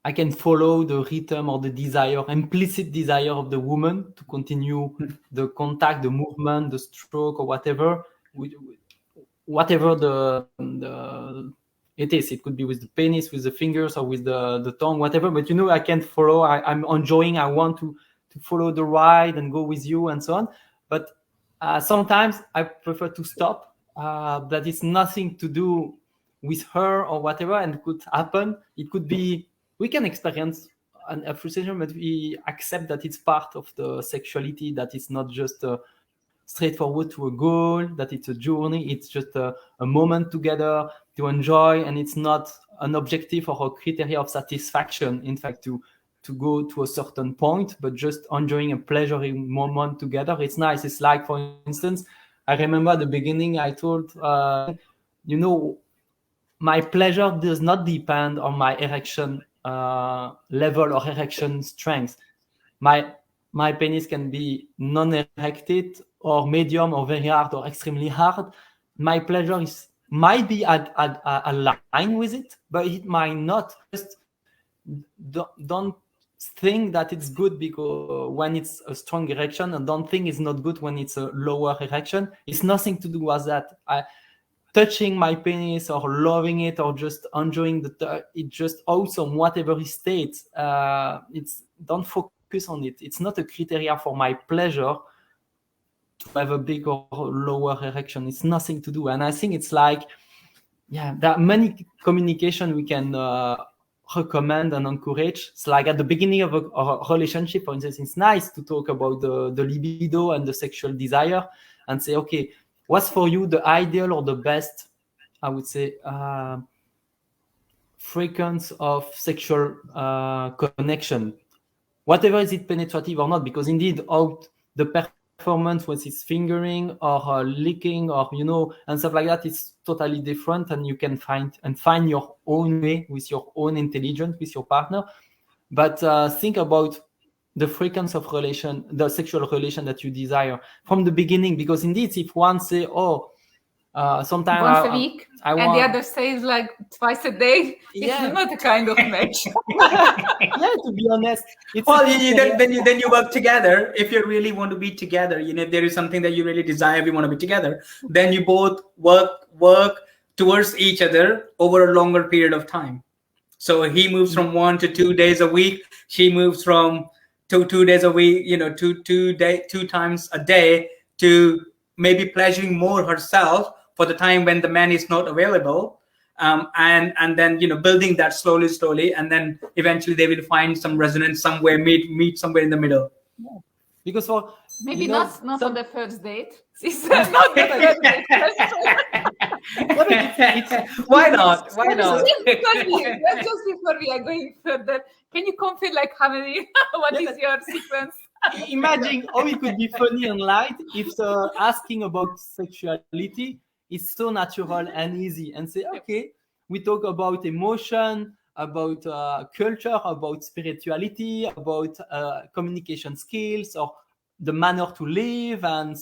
I can follow the rhythm or the desire, implicit desire of the woman to continue the contact, the movement, the stroke, or whatever it is. It could be with the penis, with the fingers, or with the tongue, whatever. But you know, I can't follow. I'm enjoying. I want to follow the ride and go with you and so on. But sometimes I prefer to stop. That is nothing to do with her or whatever, and it could happen. It could be, we can experience a frustration, but we accept that it's part of the sexuality, that it's not just straightforward to a goal, that it's a journey, it's just a moment together to enjoy, and it's not an objective or a criteria of satisfaction, in fact, to go to a certain point, but just enjoying a pleasuring moment together. It's nice. It's like, for instance, I remember at the beginning I told, you know, my pleasure does not depend on my erection level or erection strength. My penis can be non-erected or medium or very hard or extremely hard. My pleasure might be aligned with it, but it might not. Just don't think that it's good because when it's a strong erection, and don't think it's not good when it's a lower erection. It's nothing to do with that. Touching my penis or loving it or just enjoying it just awesome, whatever it states. Don't focus on it. It's not a criteria for my pleasure to have a big or lower erection. It's nothing to do. And I think it's like, there are many communication we can recommend and encourage. It's like at the beginning of a relationship, for instance, it's nice to talk about the libido and the sexual desire and say, okay, what's for you the ideal or the best, I would say, frequency of sexual connection, whatever is it penetrative or not, because indeed out the performance when it's fingering or licking or and stuff like that, it's totally different, and you can find your own way with your own intelligence with your partner. But think about the frequency of relation, the sexual relation that you desire from the beginning, because indeed if one say, oh, sometimes once a week, and the other says like twice a day, it's not a kind of match. To be honest, then you work together. If you really want to be together, if there is something that you really desire, we want to be together, then you both work towards each other over a longer period of time. So he moves from 1 to 2 days a week. She moves from 2 days a week, two times a day, to maybe pleasuring more herself for the time when the man is not available, and then building that slowly, and then eventually they will find some resonance somewhere, meet somewhere in the middle. Because for maybe not on the first date. It's not the first date. Why not? Just before we are going further, can you confirm like how many? What is your sequence? Imagine how it could be funny and light if asking about sexuality is so natural and easy, and say, okay, we talk about emotion, about culture, about spirituality, about communication skills, or the manner to live, and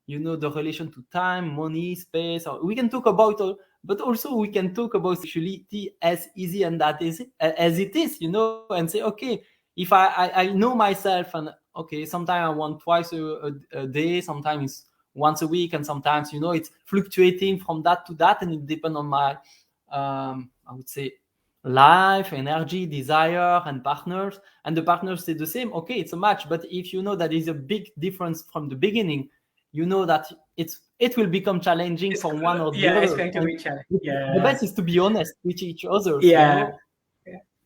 the relation to time, money, space. Or we can talk about, but also we can talk about sexuality as easy and that is as it is, and say, okay, if I know myself, and okay, sometimes I want twice a day, sometimes it's once a week, and sometimes it's fluctuating from that to that, and it depends on my I would say life, energy, desire, and partners, and the partners say the same. Okay, it's a match. But if you know that there's a big difference from the beginning, that it will become challenging for one or the other. It's going to be challenging. The best is to be honest with each other.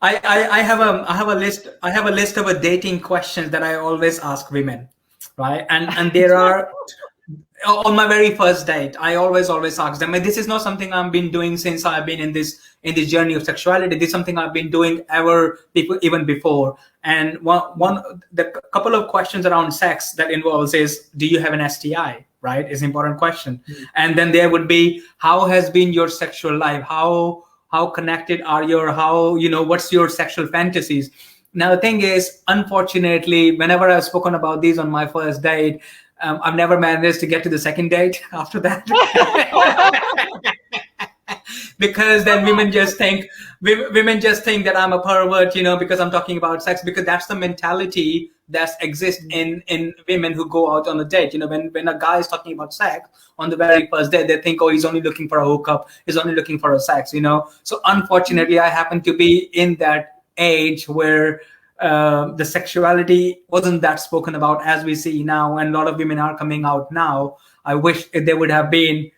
I have a list of dating questions that I always ask women, right? And there are on my very first date, I always ask them. And this is not something I've been doing since I've been in this journey of sexuality. This is something I've been doing even before. And the couple of questions around sex that involves is, do you have an STI? Right, is an important question. Mm-hmm. And then there would be, how has been your sexual life? How connected are you? What's your sexual fantasies? Now the thing is, unfortunately, whenever I've spoken about these on my first date, I've never managed to get to the second date after that. Because then women just think that I'm a pervert, because I'm talking about sex, because that's the mentality that exists in women who go out on a date. When a guy is talking about sex on the very first date, they think, oh, he's only looking for a hookup, he's only looking for a sex, So unfortunately, I happen to be in that age where the sexuality wasn't that spoken about as we see now, and a lot of women are coming out now. I wish they would have been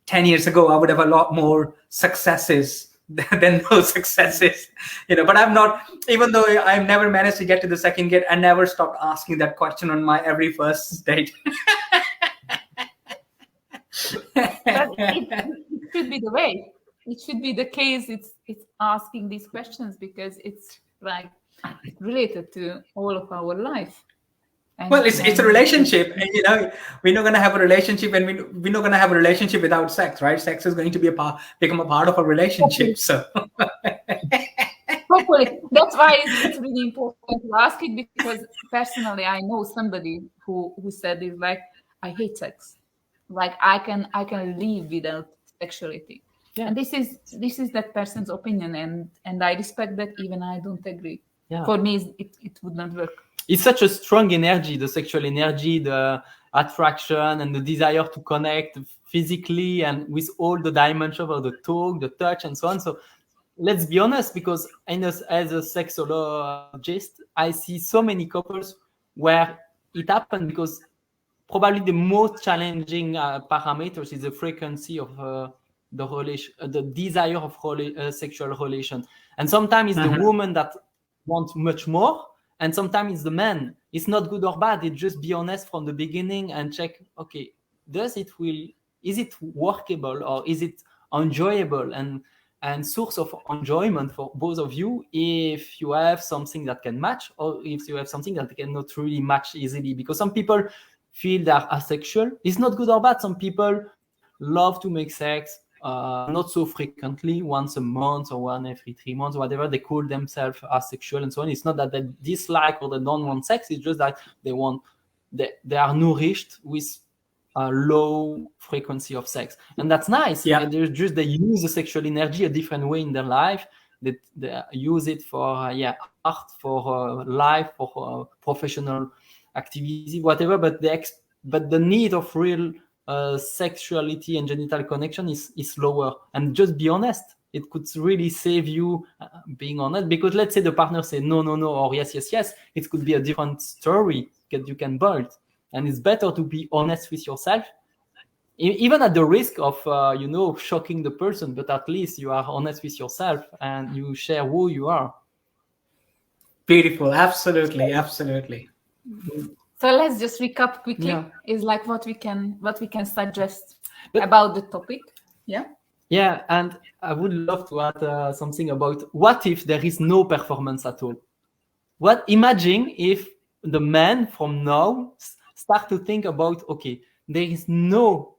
10 years ago. I would have a lot more successes than those successes, but I'm not, even though I've never managed to get to the second date, I never stopped asking that question on my every first date. It should be the way. It should be the case. It's asking these questions because it's like related to all of our life. Well, it's a relationship, and we're not going to have a relationship, and we're not going to have a relationship without sex, right? Sex is going to become a part of a relationship. So hopefully, that's why it's really important to ask it, because personally, I know somebody who said is like, I hate sex, like I can live without sexuality, and this is that person's opinion, and I respect that. Even I don't agree. For me, it would not work. It's such a strong energy, the sexual energy, the attraction and the desire to connect physically and with all the dimensions of the talk, the touch, and so on. So let's be honest, because as a sexologist, I see so many couples where it happened because probably the most challenging parameters is the frequency of the relation, the desire of sexual relation. And sometimes it's the woman that wants much more, and sometimes it's the man. It's not good or bad. It's just be honest from the beginning and check, okay, is it workable, or is it enjoyable and source of enjoyment for both of you, if you have something that can match, or if you have something that cannot really match easily. Because some people feel they're asexual. It's not good or bad. Some people love to make sex not so frequently, once a month or one every 3 months or whatever. They call themselves asexual and so on. It's not that they dislike or they don't want sex. It's just that they are nourished with a low frequency of sex, and that's nice. Yeah. They use the sexual energy a different way in their life. They use it for art, for life, for professional activity, whatever. But the need of real sexuality and genital connection is lower. And just be honest. It could really save you being honest, because let's say the partner say no, or yes. It could be a different story that you can build. And it's better to be honest with yourself, even at the risk of shocking the person. But at least you are honest with yourself and you share who you are. Beautiful. Absolutely. So let's just recap quickly. Yeah. Is like what we can suggest about the topic. Yeah, and I would love to add something about what if there is no performance at all. Imagine if the man from now start to think about, okay, there is no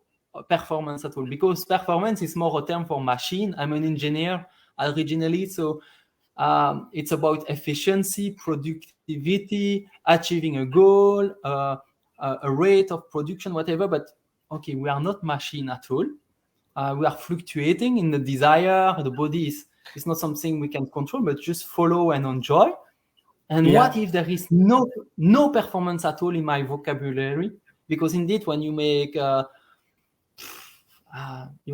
performance at all, because performance is more a term for machine. I'm an engineer originally, so it's about efficiency, productivity, achieving a goal, a rate of production, whatever. But okay, we are not machine at all. We are fluctuating in the desire. The body is not something we can control, but just follow and enjoy. And what if there is no performance at all in my vocabulary? Because indeed, when you make you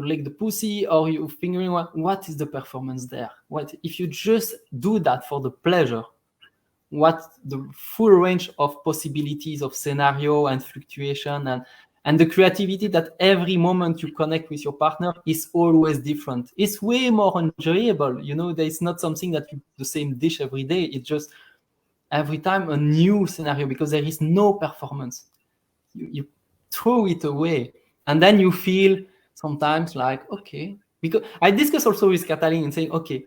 lick the pussy or you fingering, what is the performance there? What if you just do that for the pleasure? What the full range of possibilities of scenario and fluctuation and the creativity that every moment you connect with your partner is always different. It's way more enjoyable. There's not something that you the same dish every day. It's just every time a new scenario, because there is no performance. You throw it away, and then you feel sometimes like, okay, because I discuss also with Katalin and say, okay,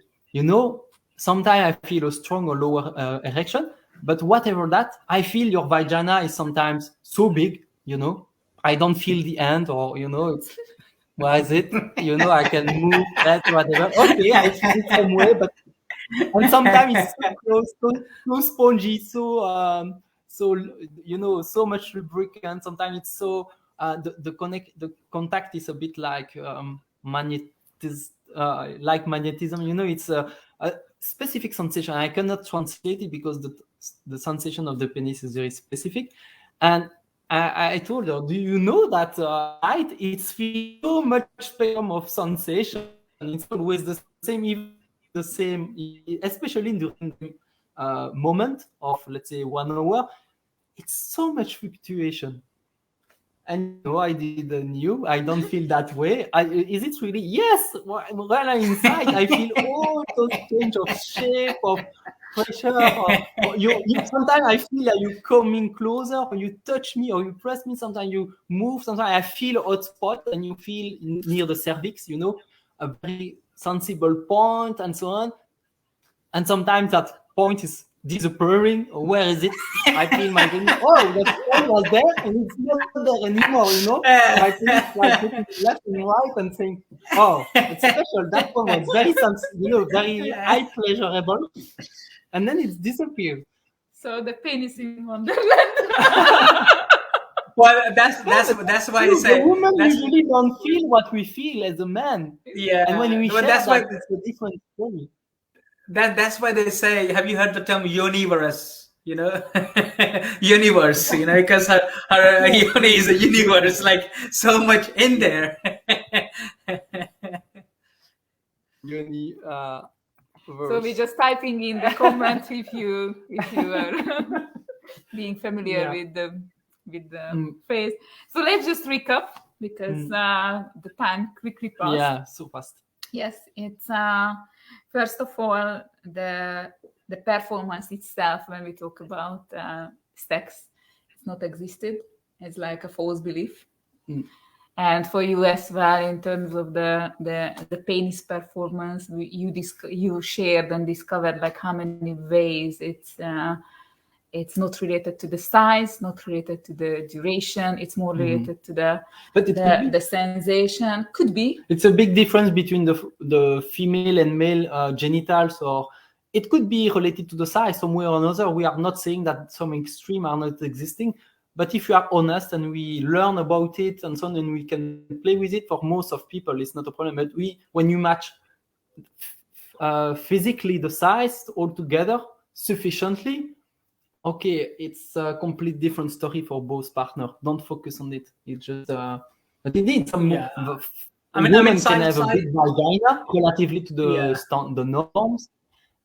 sometimes I feel a strong or lower erection, but whatever that, I feel your vagina is sometimes so big, I don't feel the end, or it's why is it? I can move that, whatever. Okay, I feel it some way, but and sometimes it's so close, so spongy, so so much lubricant. Sometimes it's so the contact is a bit like magnetism. It's a specific sensation. I cannot translate it because the sensation of the penis is very specific. And I told her, do you know that light it's so much spectrum of sensation? It's always the same, even the same, especially during the moment of, let's say, 1 hour. It's so much fluctuation. And I didn't knew. I don't feel that way. Is it really? Yes. While I'm inside, I feel all those change of shape, of pressure. Or you sometimes I feel like you coming closer, or you touch me, or you press me. Sometimes you move. Sometimes I feel a hot spot, and you feel near the cervix. A very sensible point, and so on. And sometimes that point is disappearing. Where is it? I feel my penis. Oh, that point was there, and it's not there anymore. I feel it's like looking left and right and saying, "Oh, it's special. That one was very very high pleasurable," and then it's disappeared. So the penis in Wonderland. Well, that's why I say the women usually don't feel what we feel as a man. Yeah, and when we share that's that, why it's a different story. That's why they say, have you heard the term universe? Universe, because her yoni is a universe, like so much in there. Yoni. So we're just typing in the comments if you are being familiar with the phrase. So let's just recap because the time quickly passed. Yeah, so fast. Yes, it's first of all the performance itself. When we talk about sex, it's not existed. It's like a false belief. And for you as well, in terms of the penis performance, you shared and discovered like how many ways it's not related to the size, not related to the duration. It's more related to the sensation. Could be. It's a big difference between the female and male genitals, or it could be related to the size some way or another. We are not saying that some extreme are not existing, but if you are honest and we learn about it and so on, and we can play with it, for most of people, it's not a problem. But when you match physically the size altogether sufficiently, okay, it's a complete different story for both partners. Don't focus on it. It's just, but indeed, women can have a big vagina relatively to the norms,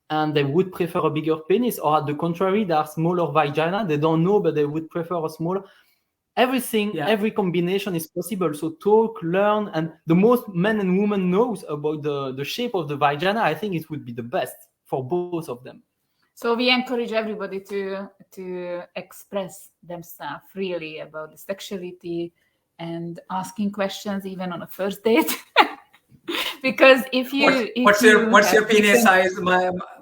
and they would prefer a bigger penis, or at the contrary, they are smaller vagina. They don't know, but they would prefer a smaller. Everything, every combination is possible. So talk, learn, and the most men and women knows about the shape of the vagina, I think it would be the best for both of them. So we encourage everybody to express themselves freely about the sexuality and asking questions even on a first date. Because what's your penis size?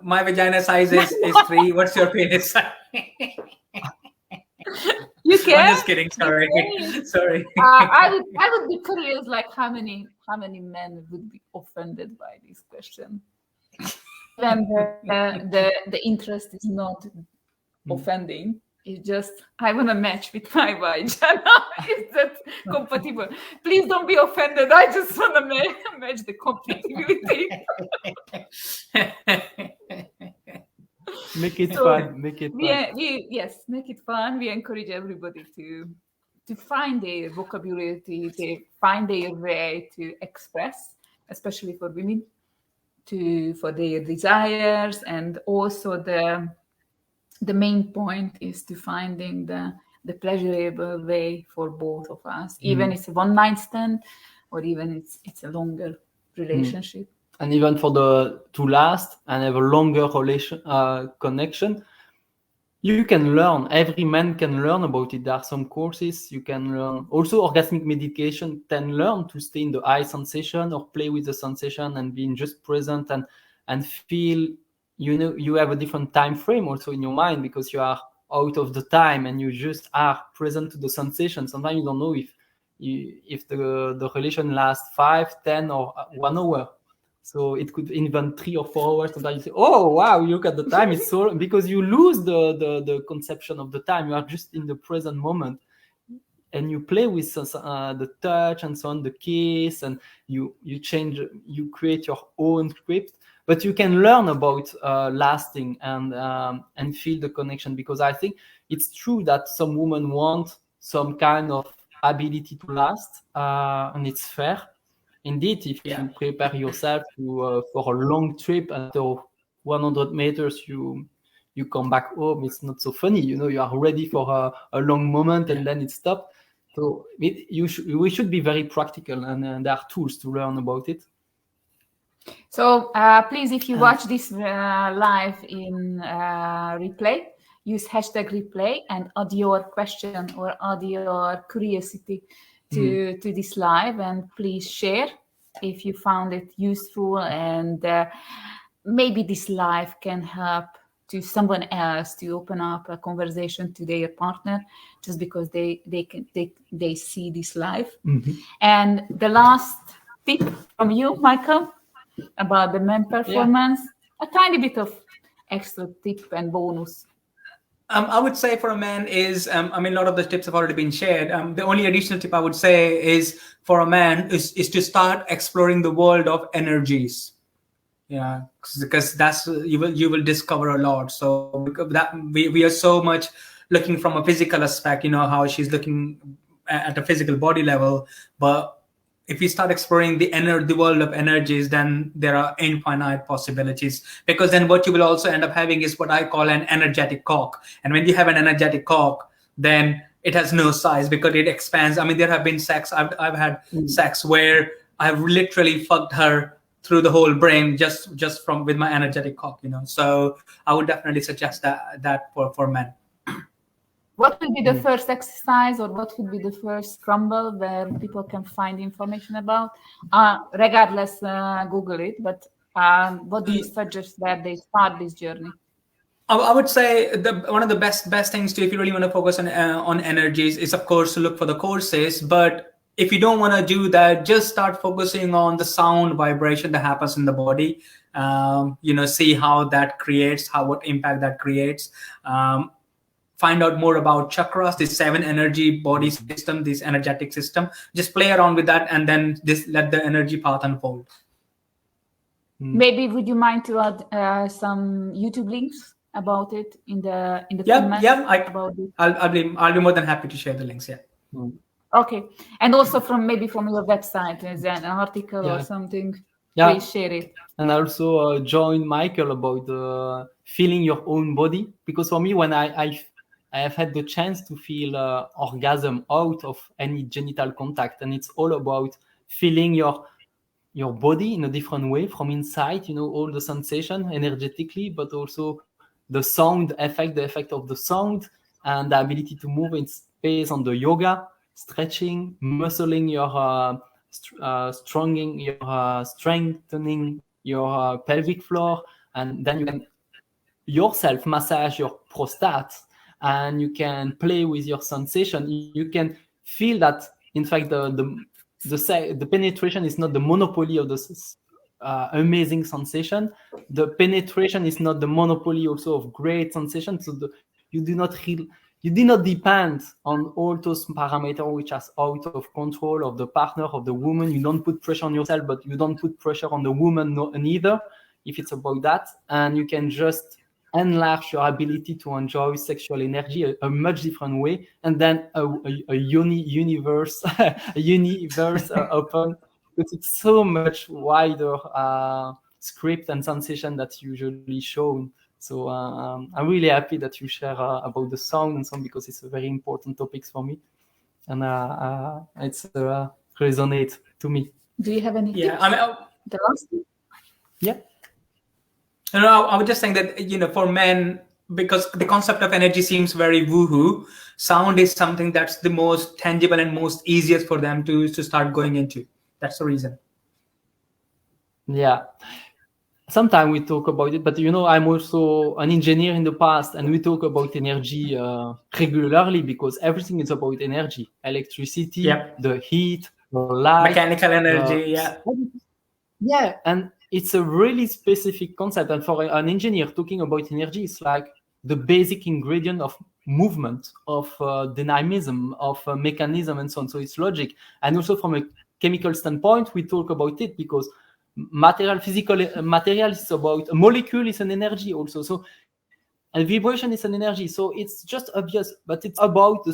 My vagina size is 3. What's your penis size? You can. I'm just kidding. Sorry. Sorry. I would be curious, like how many men would be offended by this question. When the interest is not offending, it's just I want to match with my vagina. Is that compatible? Please don't be offended. I just want to match the compatibility. Make it fun. Make it fun. Yes, make it fun. We encourage everybody to find their vocabulary, to find their way to express, especially for women, for their desires, and also the main point is to finding the pleasurable way for both of us, even it's a one night stand, or even it's a longer relationship. And even to last and have a longer connection, you can learn. Every man can learn about it. There are some courses you can learn. Also, orgasmic meditation can learn to stay in the eye sensation or play with the sensation and being just present and feel. You have a different time frame also in your mind because you are out of the time and you just are present to the sensation. Sometimes you don't know if the relation lasts 5, 10, or 1 hour. So it could even 3 or 4 hours. Sometimes you say, "Oh wow, you look at the time." It's so because you lose the conception of the time. You are just in the present moment, and you play with the touch and so on, the kiss, and you change. You create your own script, but you can learn about lasting and feel the connection. Because I think it's true that some women want some kind of ability to last, and it's fair. Indeed, if you prepare yourself for a long trip, after 100 meters, you come back home. It's not so funny, you are ready for a long moment and then it stops. So we should be very practical, and there are tools to learn about it. So please, if you watch this live in replay, use #replay and add your question or add your curiosity to this live, and please share if you found it useful, and maybe this live can help to someone else to open up a conversation to their partner just because they see this live. And the last tip from you, Michael, about the men performance, a tiny bit of extra tip and bonus. I would say for a man is, a lot of the tips have already been shared. The only additional tip I would say is for a man is to start exploring the world of energies. Yeah, because that's you will discover a lot. So that we are so much looking from a physical aspect, how she's looking at a physical body level, but if you start exploring the world of energies, then there are infinite possibilities. Because then what you will also end up having is what I call an energetic cock. And when you have an energetic cock, then it has no size because it expands. I mean, there have been sex. I've had sex where I've literally fucked her through the whole brain just from with my energetic cock. So I would definitely suggest that for men. What would be the first exercise, or what would be the first crumble where people can find information about? Regardless, Google it. But what do you suggest that they start this journey? I would say one of the best things to, if you really want to focus on energies, is of course to look for the courses. But if you don't want to do that, just start focusing on the sound vibration that happens in the body. See how that creates, what impact that creates. Find out more about chakras, this 7 energy body system, this energetic system. Just play around with that, and then let the energy path unfold. Maybe would you mind to add some YouTube links about it in the comments? I'll be more than happy to share the links. Yeah. Okay, and also from your website, is there an article or something? Yeah. Please share it. And also join Michael about feeling your own body, because for me, when I have had the chance to feel orgasm out of any genital contact, and it's all about feeling your body in a different way from inside, all the sensation energetically, but also the sound effect, the effect of the sound, and the ability to move in space on the yoga, stretching, muscling your strengthening your pelvic floor, and then you can yourself massage your prostate, and you can play with your sensation. You can feel that, in fact, the penetration is not the monopoly of this amazing sensation. The penetration is not the monopoly also of great sensation. So you do not depend on all those parameters which are out of control of the partner, of the woman. You don't put pressure on yourself, but you don't put pressure on the woman neither, if it's about that. And you can just enlarge your ability to enjoy sexual energy a much different way, and then a universe open, because it's so much wider script and sensation that's usually shown. So I'm really happy that you share about the sound and so on, because it's a very important topic for me, and it's resonate to me. Do you have any tips? The last tip? Yeah. No, I was just saying that, for men, because the concept of energy seems very woohoo, sound is something that's the most tangible and most easiest for them to start going into. That's the reason. Yeah. Sometimes we talk about it, but I'm also an engineer in the past, and we talk about energy regularly, because everything is about energy, electricity, the heat, the light, mechanical energy, yeah, and it's a really specific concept. And for an engineer, talking about energy is like the basic ingredient of movement, of dynamism, of mechanism, and so on. So it's logic. And also from a chemical standpoint, we talk about it because physical material is about a molecule is an energy also. So a vibration is an energy. So it's just obvious, but it's about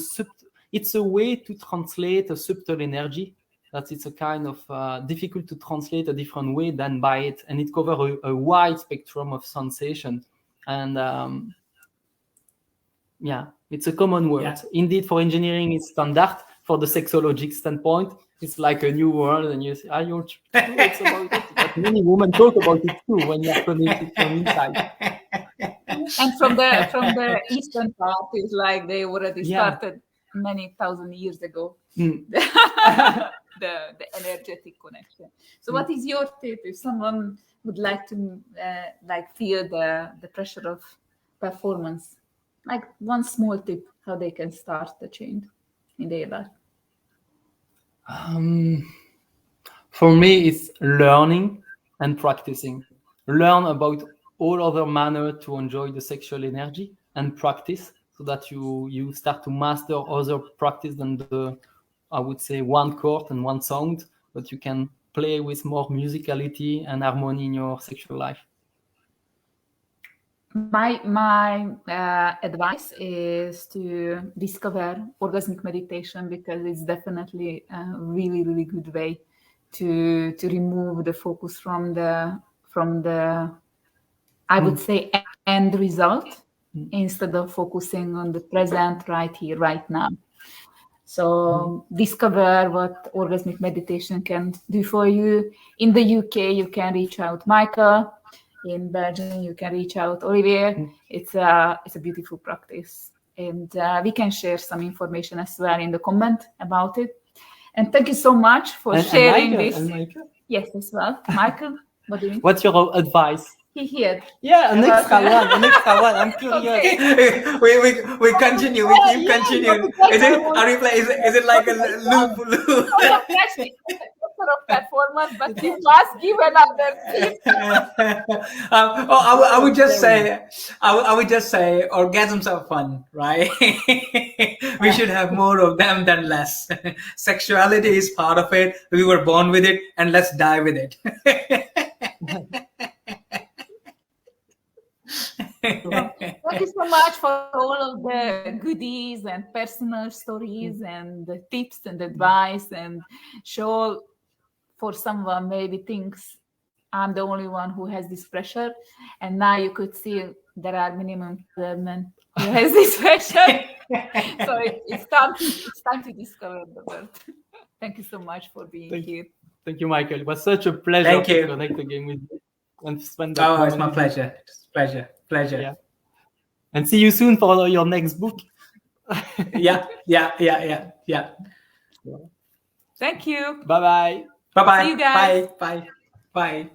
it's a way to translate a subtle energy. That it's a kind of difficult to translate a different way than by it, and it covers a wide spectrum of sensation. And it's a common word. Yeah. Indeed, for engineering, it's standard. For the sexologic standpoint, it's like a new world, and you say, you're talks about it. But many women talk about it too when you're connected from inside. And from the eastern part, it's like they already started many thousand years ago. The energetic connection. So what is your tip if someone would like to feel the pressure of performance? Like one small tip how they can start the change in their life. For me, it's learning and practicing. Learn about all other manner to enjoy the sexual energy, and practice, so that you start to master other practice than I would say one chord and one sound, but you can play with more musicality and harmony in your sexual life. My advice is to discover orgasmic meditation, because it's definitely a really, really good way to remove the focus from the I would say end result, instead of focusing on the present, right here, right now. So discover what orgasmic meditation can do for you. In the UK, you can reach out Michael. In Belgium, you can reach out Olivier. It's a beautiful practice. And we can share some information as well in the comment about it. And thank you so much for sharing Michael, this. And Michael? Yes, as well. Michael, what do you mean? What's your advice? He here. Yeah, an About extra that. one, an extra one. I'm curious. Okay. we continue. We keep continuing. Is it a replay? Is it like a loop? Actually, of performance, but you must give another tip. I would just say, I would just say, orgasms are fun, right? We should have more of them than less. Sexuality is part of it. We were born with it, and let's die with it. Thank you so much for all of the goodies and personal stories and the tips and advice, and show for someone maybe thinks I'm the only one who has this pressure, and now you could see there are minimum 12 men who has this pressure. So it's time to discover the world. Thank you so much for being here. Thank you, Michael. It was such a pleasure to connect again with you and spend that it's my pleasure. Pleasure. Yeah. And see you soon for your next book. Yeah. Thank you. Bye-bye. Bye-bye. See you guys. Bye.